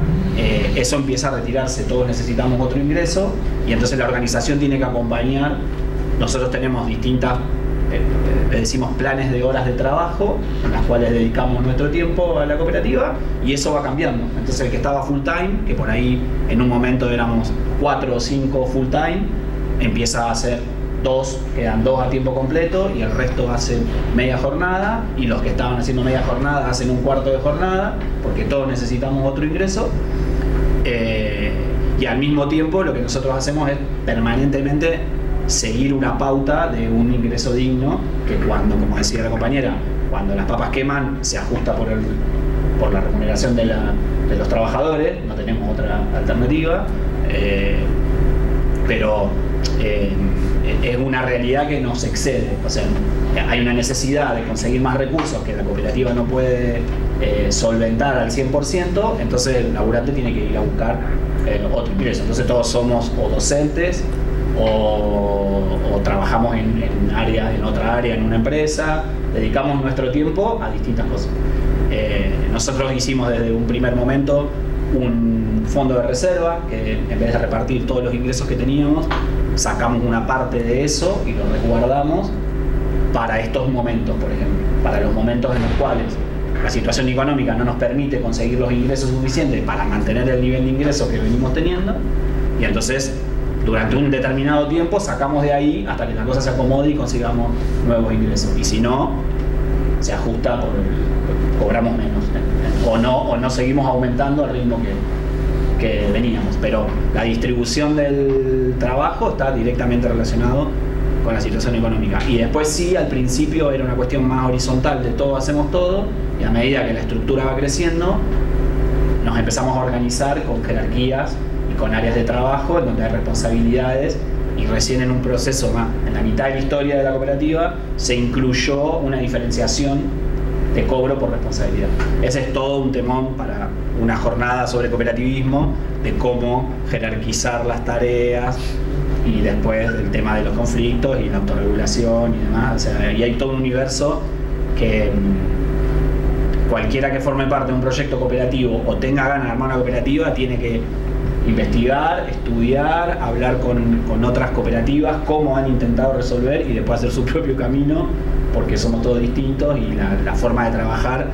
eso empieza a retirarse, todos necesitamos otro ingreso y entonces la organización tiene que acompañar. Nosotros tenemos distintas, le decimos planes de horas de trabajo, en las cuales dedicamos nuestro tiempo a la cooperativa, y eso va cambiando. Entonces el que estaba full time, que por ahí en un momento éramos 4 o 5 full time, empieza a ser 2, quedan 2 a tiempo completo y el resto hacen media jornada, y los que estaban haciendo media jornada hacen un cuarto de jornada, porque todos necesitamos otro ingreso. Y al mismo tiempo lo que nosotros hacemos es permanentemente seguir una pauta de un ingreso digno, que cuando, como decía la compañera, cuando las papas queman se ajusta por la remuneración de los trabajadores, no tenemos otra alternativa, pero es una realidad que nos excede. O sea, hay una necesidad de conseguir más recursos que la cooperativa no puede solventar al 100%, entonces el laburante tiene que ir a buscar otro ingreso. Entonces todos somos o docentes o trabajamos en otra área, en una empresa, dedicamos nuestro tiempo a distintas cosas. Nosotros hicimos desde un primer momento un fondo de reserva, que en vez de repartir todos los ingresos que teníamos, sacamos una parte de eso y lo resguardamos para estos momentos, por ejemplo, para los momentos en los cuales la situación económica no nos permite conseguir los ingresos suficientes para mantener el nivel de ingresos que venimos teniendo, y entonces durante un determinado tiempo sacamos de ahí hasta que la cosa se acomode y consigamos nuevos ingresos, y si no, se ajusta, cobramos menos, o no seguimos aumentando al ritmo que veníamos. Pero la distribución del trabajo está directamente relacionado con la situación económica, y después sí, al principio era una cuestión más horizontal de todos hacemos todo, y a medida que la estructura va creciendo nos empezamos a organizar con jerarquías y con áreas de trabajo en donde hay responsabilidades, y recién en un proceso más, en la mitad de la historia de la cooperativa, se incluyó una diferenciación de cobro por responsabilidad. Ese es todo un temón para una jornada sobre cooperativismo, de cómo jerarquizar las tareas, y después el tema de los conflictos y la autorregulación y demás. O sea, y hay todo un universo que cualquiera que forme parte de un proyecto cooperativo o tenga ganas de armar una cooperativa tiene que investigar, estudiar, hablar con otras cooperativas, cómo han intentado resolver, y después hacer su propio camino porque somos todos distintos y la forma de trabajar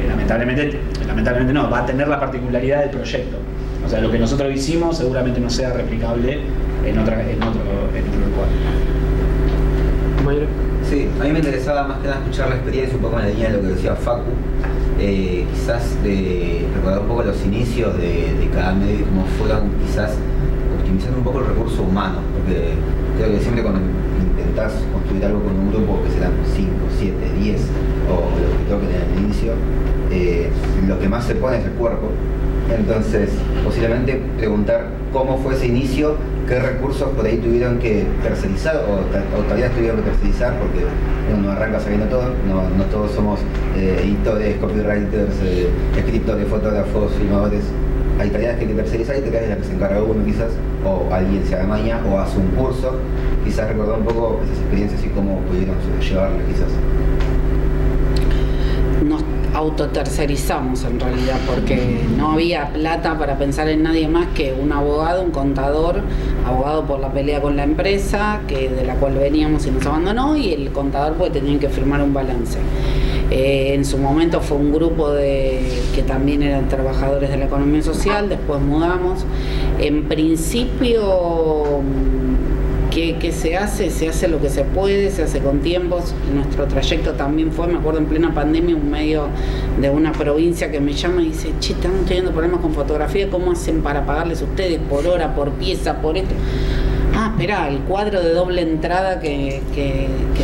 lamentablemente no, va a tener la particularidad del proyecto. O sea, lo que nosotros hicimos seguramente no sea replicable en otro lugar. Sí, a mí me interesaba más que nada escuchar la experiencia un poco en la línea de lo que decía Facu, quizás de recordar un poco los inicios de cada medio y cómo fueron quizás optimizando un poco el recurso humano, porque creo que siempre cuando intentás construir algo con un grupo que serán 5, 7, 10 o lo que toquen en el inicio, lo que más se pone es el cuerpo. Entonces, posiblemente preguntar cómo fue ese inicio, qué recursos por ahí tuvieron que tercerizar o todavía tuvieron que tercerizar, porque uno no arranca sabiendo todo, no todos somos editores, copywriters, escritores, fotógrafos, filmadores. Hay tareas que hay que tercerizar y tareas de las que se encarga uno quizás, o alguien se amaña o hace un curso. Quizás recordar un poco esas experiencias y cómo pudieron sobrellevarlas quizás. Nos autotercerizamos en realidad porque no había plata para pensar en nadie más que un abogado, un contador, abogado por la pelea con la empresa de la cual veníamos y nos abandonó, y el contador porque tenían que firmar un balance. En su momento fue un grupo que también eran trabajadores de la economía social, después mudamos. En principio, ¿qué se hace? Se hace lo que se puede, se hace con tiempos. Nuestro trayecto también fue, me acuerdo en plena pandemia, un medio de una provincia que me llama y dice: che, estamos teniendo problemas con fotografía, ¿cómo hacen para pagarles ustedes por hora, por pieza, por esto? Ah, espera, el cuadro de doble entrada que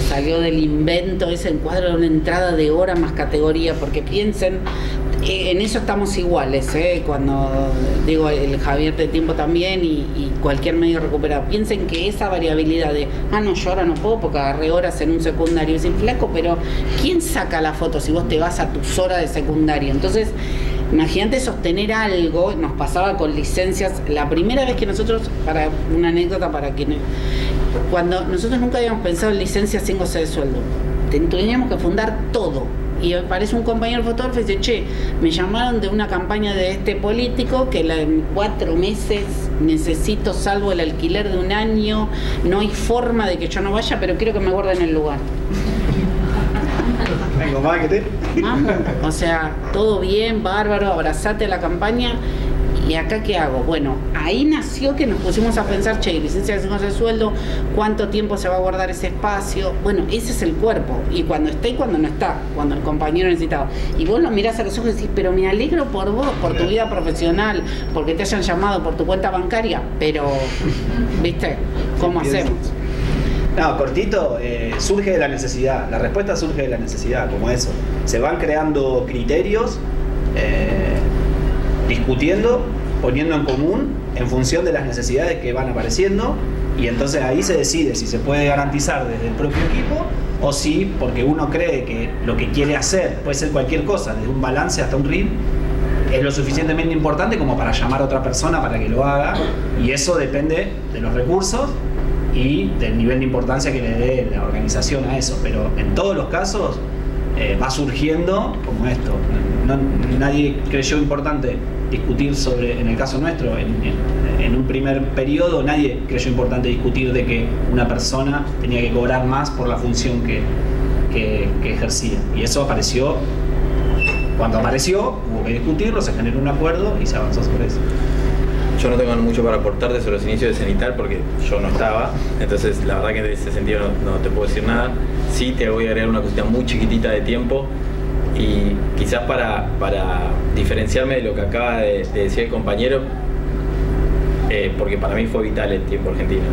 salió del invento, es el cuadro de doble entrada de hora más categoría, porque piensen, en eso estamos iguales, cuando digo el Javier de Tiempo también y cualquier medio recuperado, piensen que esa variabilidad de, no, yo ahora no puedo porque agarré horas en un secundario, es flaco, pero ¿quién saca la foto si vos te vas a tus horas de secundario? Entonces, imagínate sostener algo. Nos pasaba con licencias. La primera vez que nosotros, para una anécdota para quienes, cuando nosotros nunca habíamos pensado en licencias sin goce de sueldo, teníamos que fundar todo. Y aparece un compañero fotógrafo y dice: che, me llamaron de una campaña de este político que en 4 meses necesito, salvo el alquiler de un año, no hay forma de que yo no vaya, pero quiero que me guarden el lugar. Vengo más que te. Vamos, o sea, todo bien, bárbaro, abrazate a la campaña. ¿Y acá qué hago? Bueno, ahí nació que nos pusimos a pensar: che, licencia de goce de sueldo, ¿cuánto tiempo se va a guardar ese espacio? Bueno, ese es el cuerpo, y cuando está y cuando no está, cuando el compañero necesitaba. Y vos lo mirás a los ojos y decís: pero me alegro por vos, por tu vida profesional, porque te hayan llamado, por tu cuenta bancaria, pero, ¿viste? ¿Cómo hacemos? No, cortito, surge de la necesidad. La respuesta surge de la necesidad, como eso. Se van creando criterios, discutiendo, poniendo en común en función de las necesidades que van apareciendo, y entonces ahí se decide si se puede garantizar desde el propio equipo o si, porque uno cree que lo que quiere hacer puede ser cualquier cosa, desde un balance hasta un reel, es lo suficientemente importante como para llamar a otra persona para que lo haga, y eso depende de los recursos y del nivel de importancia que le dé la organización a eso. Pero en todos los casos va surgiendo como esto. Nadie creyó importante discutir sobre, en el caso nuestro, en un primer periodo, nadie creyó importante discutir de que una persona tenía que cobrar más por la función que ejercía. Y eso apareció, cuando apareció, hubo que discutirlo, se generó un acuerdo y se avanzó sobre eso. Yo no tengo mucho para aportarte sobre los inicios de Cenital porque yo no estaba, entonces la verdad que en ese sentido no te puedo decir nada. Sí te voy a agregar una cosita muy chiquitita de tiempo, y quizás para diferenciarme de lo que acaba de decir el compañero, porque para mí fue vital el Tiempo Argentino,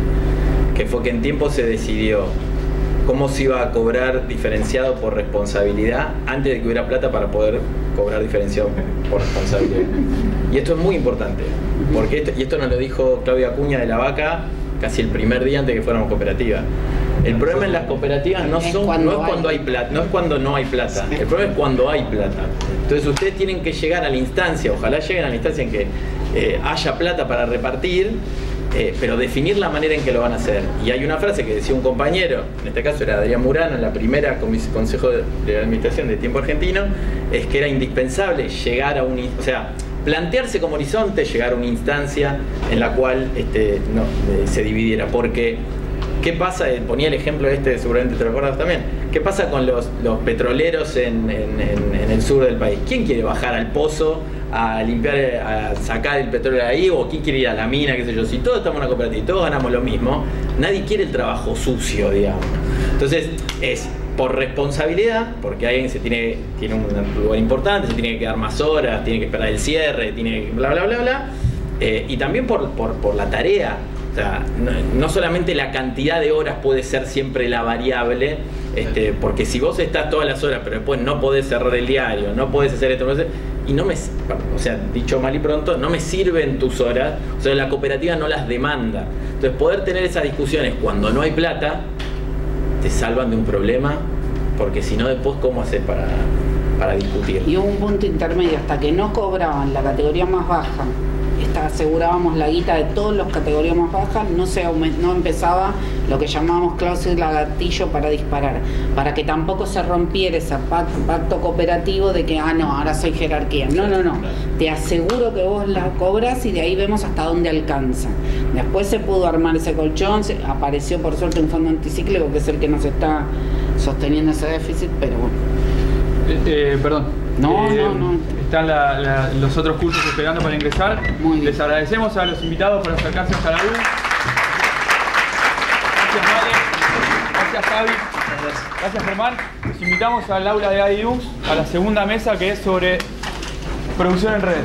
que fue que en Tiempo se decidió cómo se iba a cobrar diferenciado por responsabilidad antes de que hubiera plata para poder cobrar diferenciado por responsabilidad. Y esto es muy importante, porque esto nos lo dijo Claudia Acuña de La Vaca casi el primer día antes de que fuéramos cooperativa. El problema en las cooperativas no es cuando hay plata, no es cuando no hay plata. El problema es cuando hay plata. Entonces ustedes tienen que llegar a la instancia, ojalá lleguen a la instancia en que haya plata para repartir, pero definir la manera en que lo van a hacer. Y hay una frase que decía un compañero, en este caso era Adrián Murano, en la primera consejo de administración de Tiempo Argentino, es que era indispensable llegar a plantearse como horizonte, llegar a una instancia en la cual se dividiera, porque ¿Qué pasa? Ponía el ejemplo seguramente te lo acuerdas también. ¿Qué pasa con los petroleros en el sur del país? ¿Quién quiere bajar al pozo a limpiar, a sacar el petróleo de ahí? ¿O quién quiere ir a la mina, qué sé yo? Si todos estamos en una cooperativa y todos ganamos lo mismo, nadie quiere el trabajo sucio, digamos. Entonces, es por responsabilidad, porque alguien tiene un lugar importante, se tiene que quedar más horas, tiene que esperar el cierre, tiene que bla bla bla bla, y también por la tarea. O sea, no solamente la cantidad de horas puede ser siempre la variable, porque si vos estás todas las horas pero después no podés cerrar el diario, no podés hacer esto, y o sea, dicho mal y pronto, no me sirven tus horas, o sea, la cooperativa no las demanda. Entonces, poder tener esas discusiones cuando no hay plata, te salvan de un problema, porque si no, después, ¿cómo haces para discutir? Y hubo un punto intermedio, hasta que no cobraban la categoría más baja, asegurábamos la guita de todas las categorías más bajas, no empezaba lo que llamábamos cláusula gatillo para disparar, para que tampoco se rompiera ese pacto cooperativo de que, no, ahora soy jerarquía. No. Te aseguro que vos la cobras y de ahí vemos hasta dónde alcanza. Después se pudo armar ese colchón, apareció por suerte un fondo anticíclico que es el que nos está sosteniendo ese déficit, pero bueno. Perdón. No. Están los otros cursos esperando para ingresar. Les agradecemos a los invitados por acercarse hasta la luz. Gracias, Male. Gracias, Javi. Gracias, Germán. Los invitamos al aula de AIDUX, a la segunda mesa que es sobre producción en red.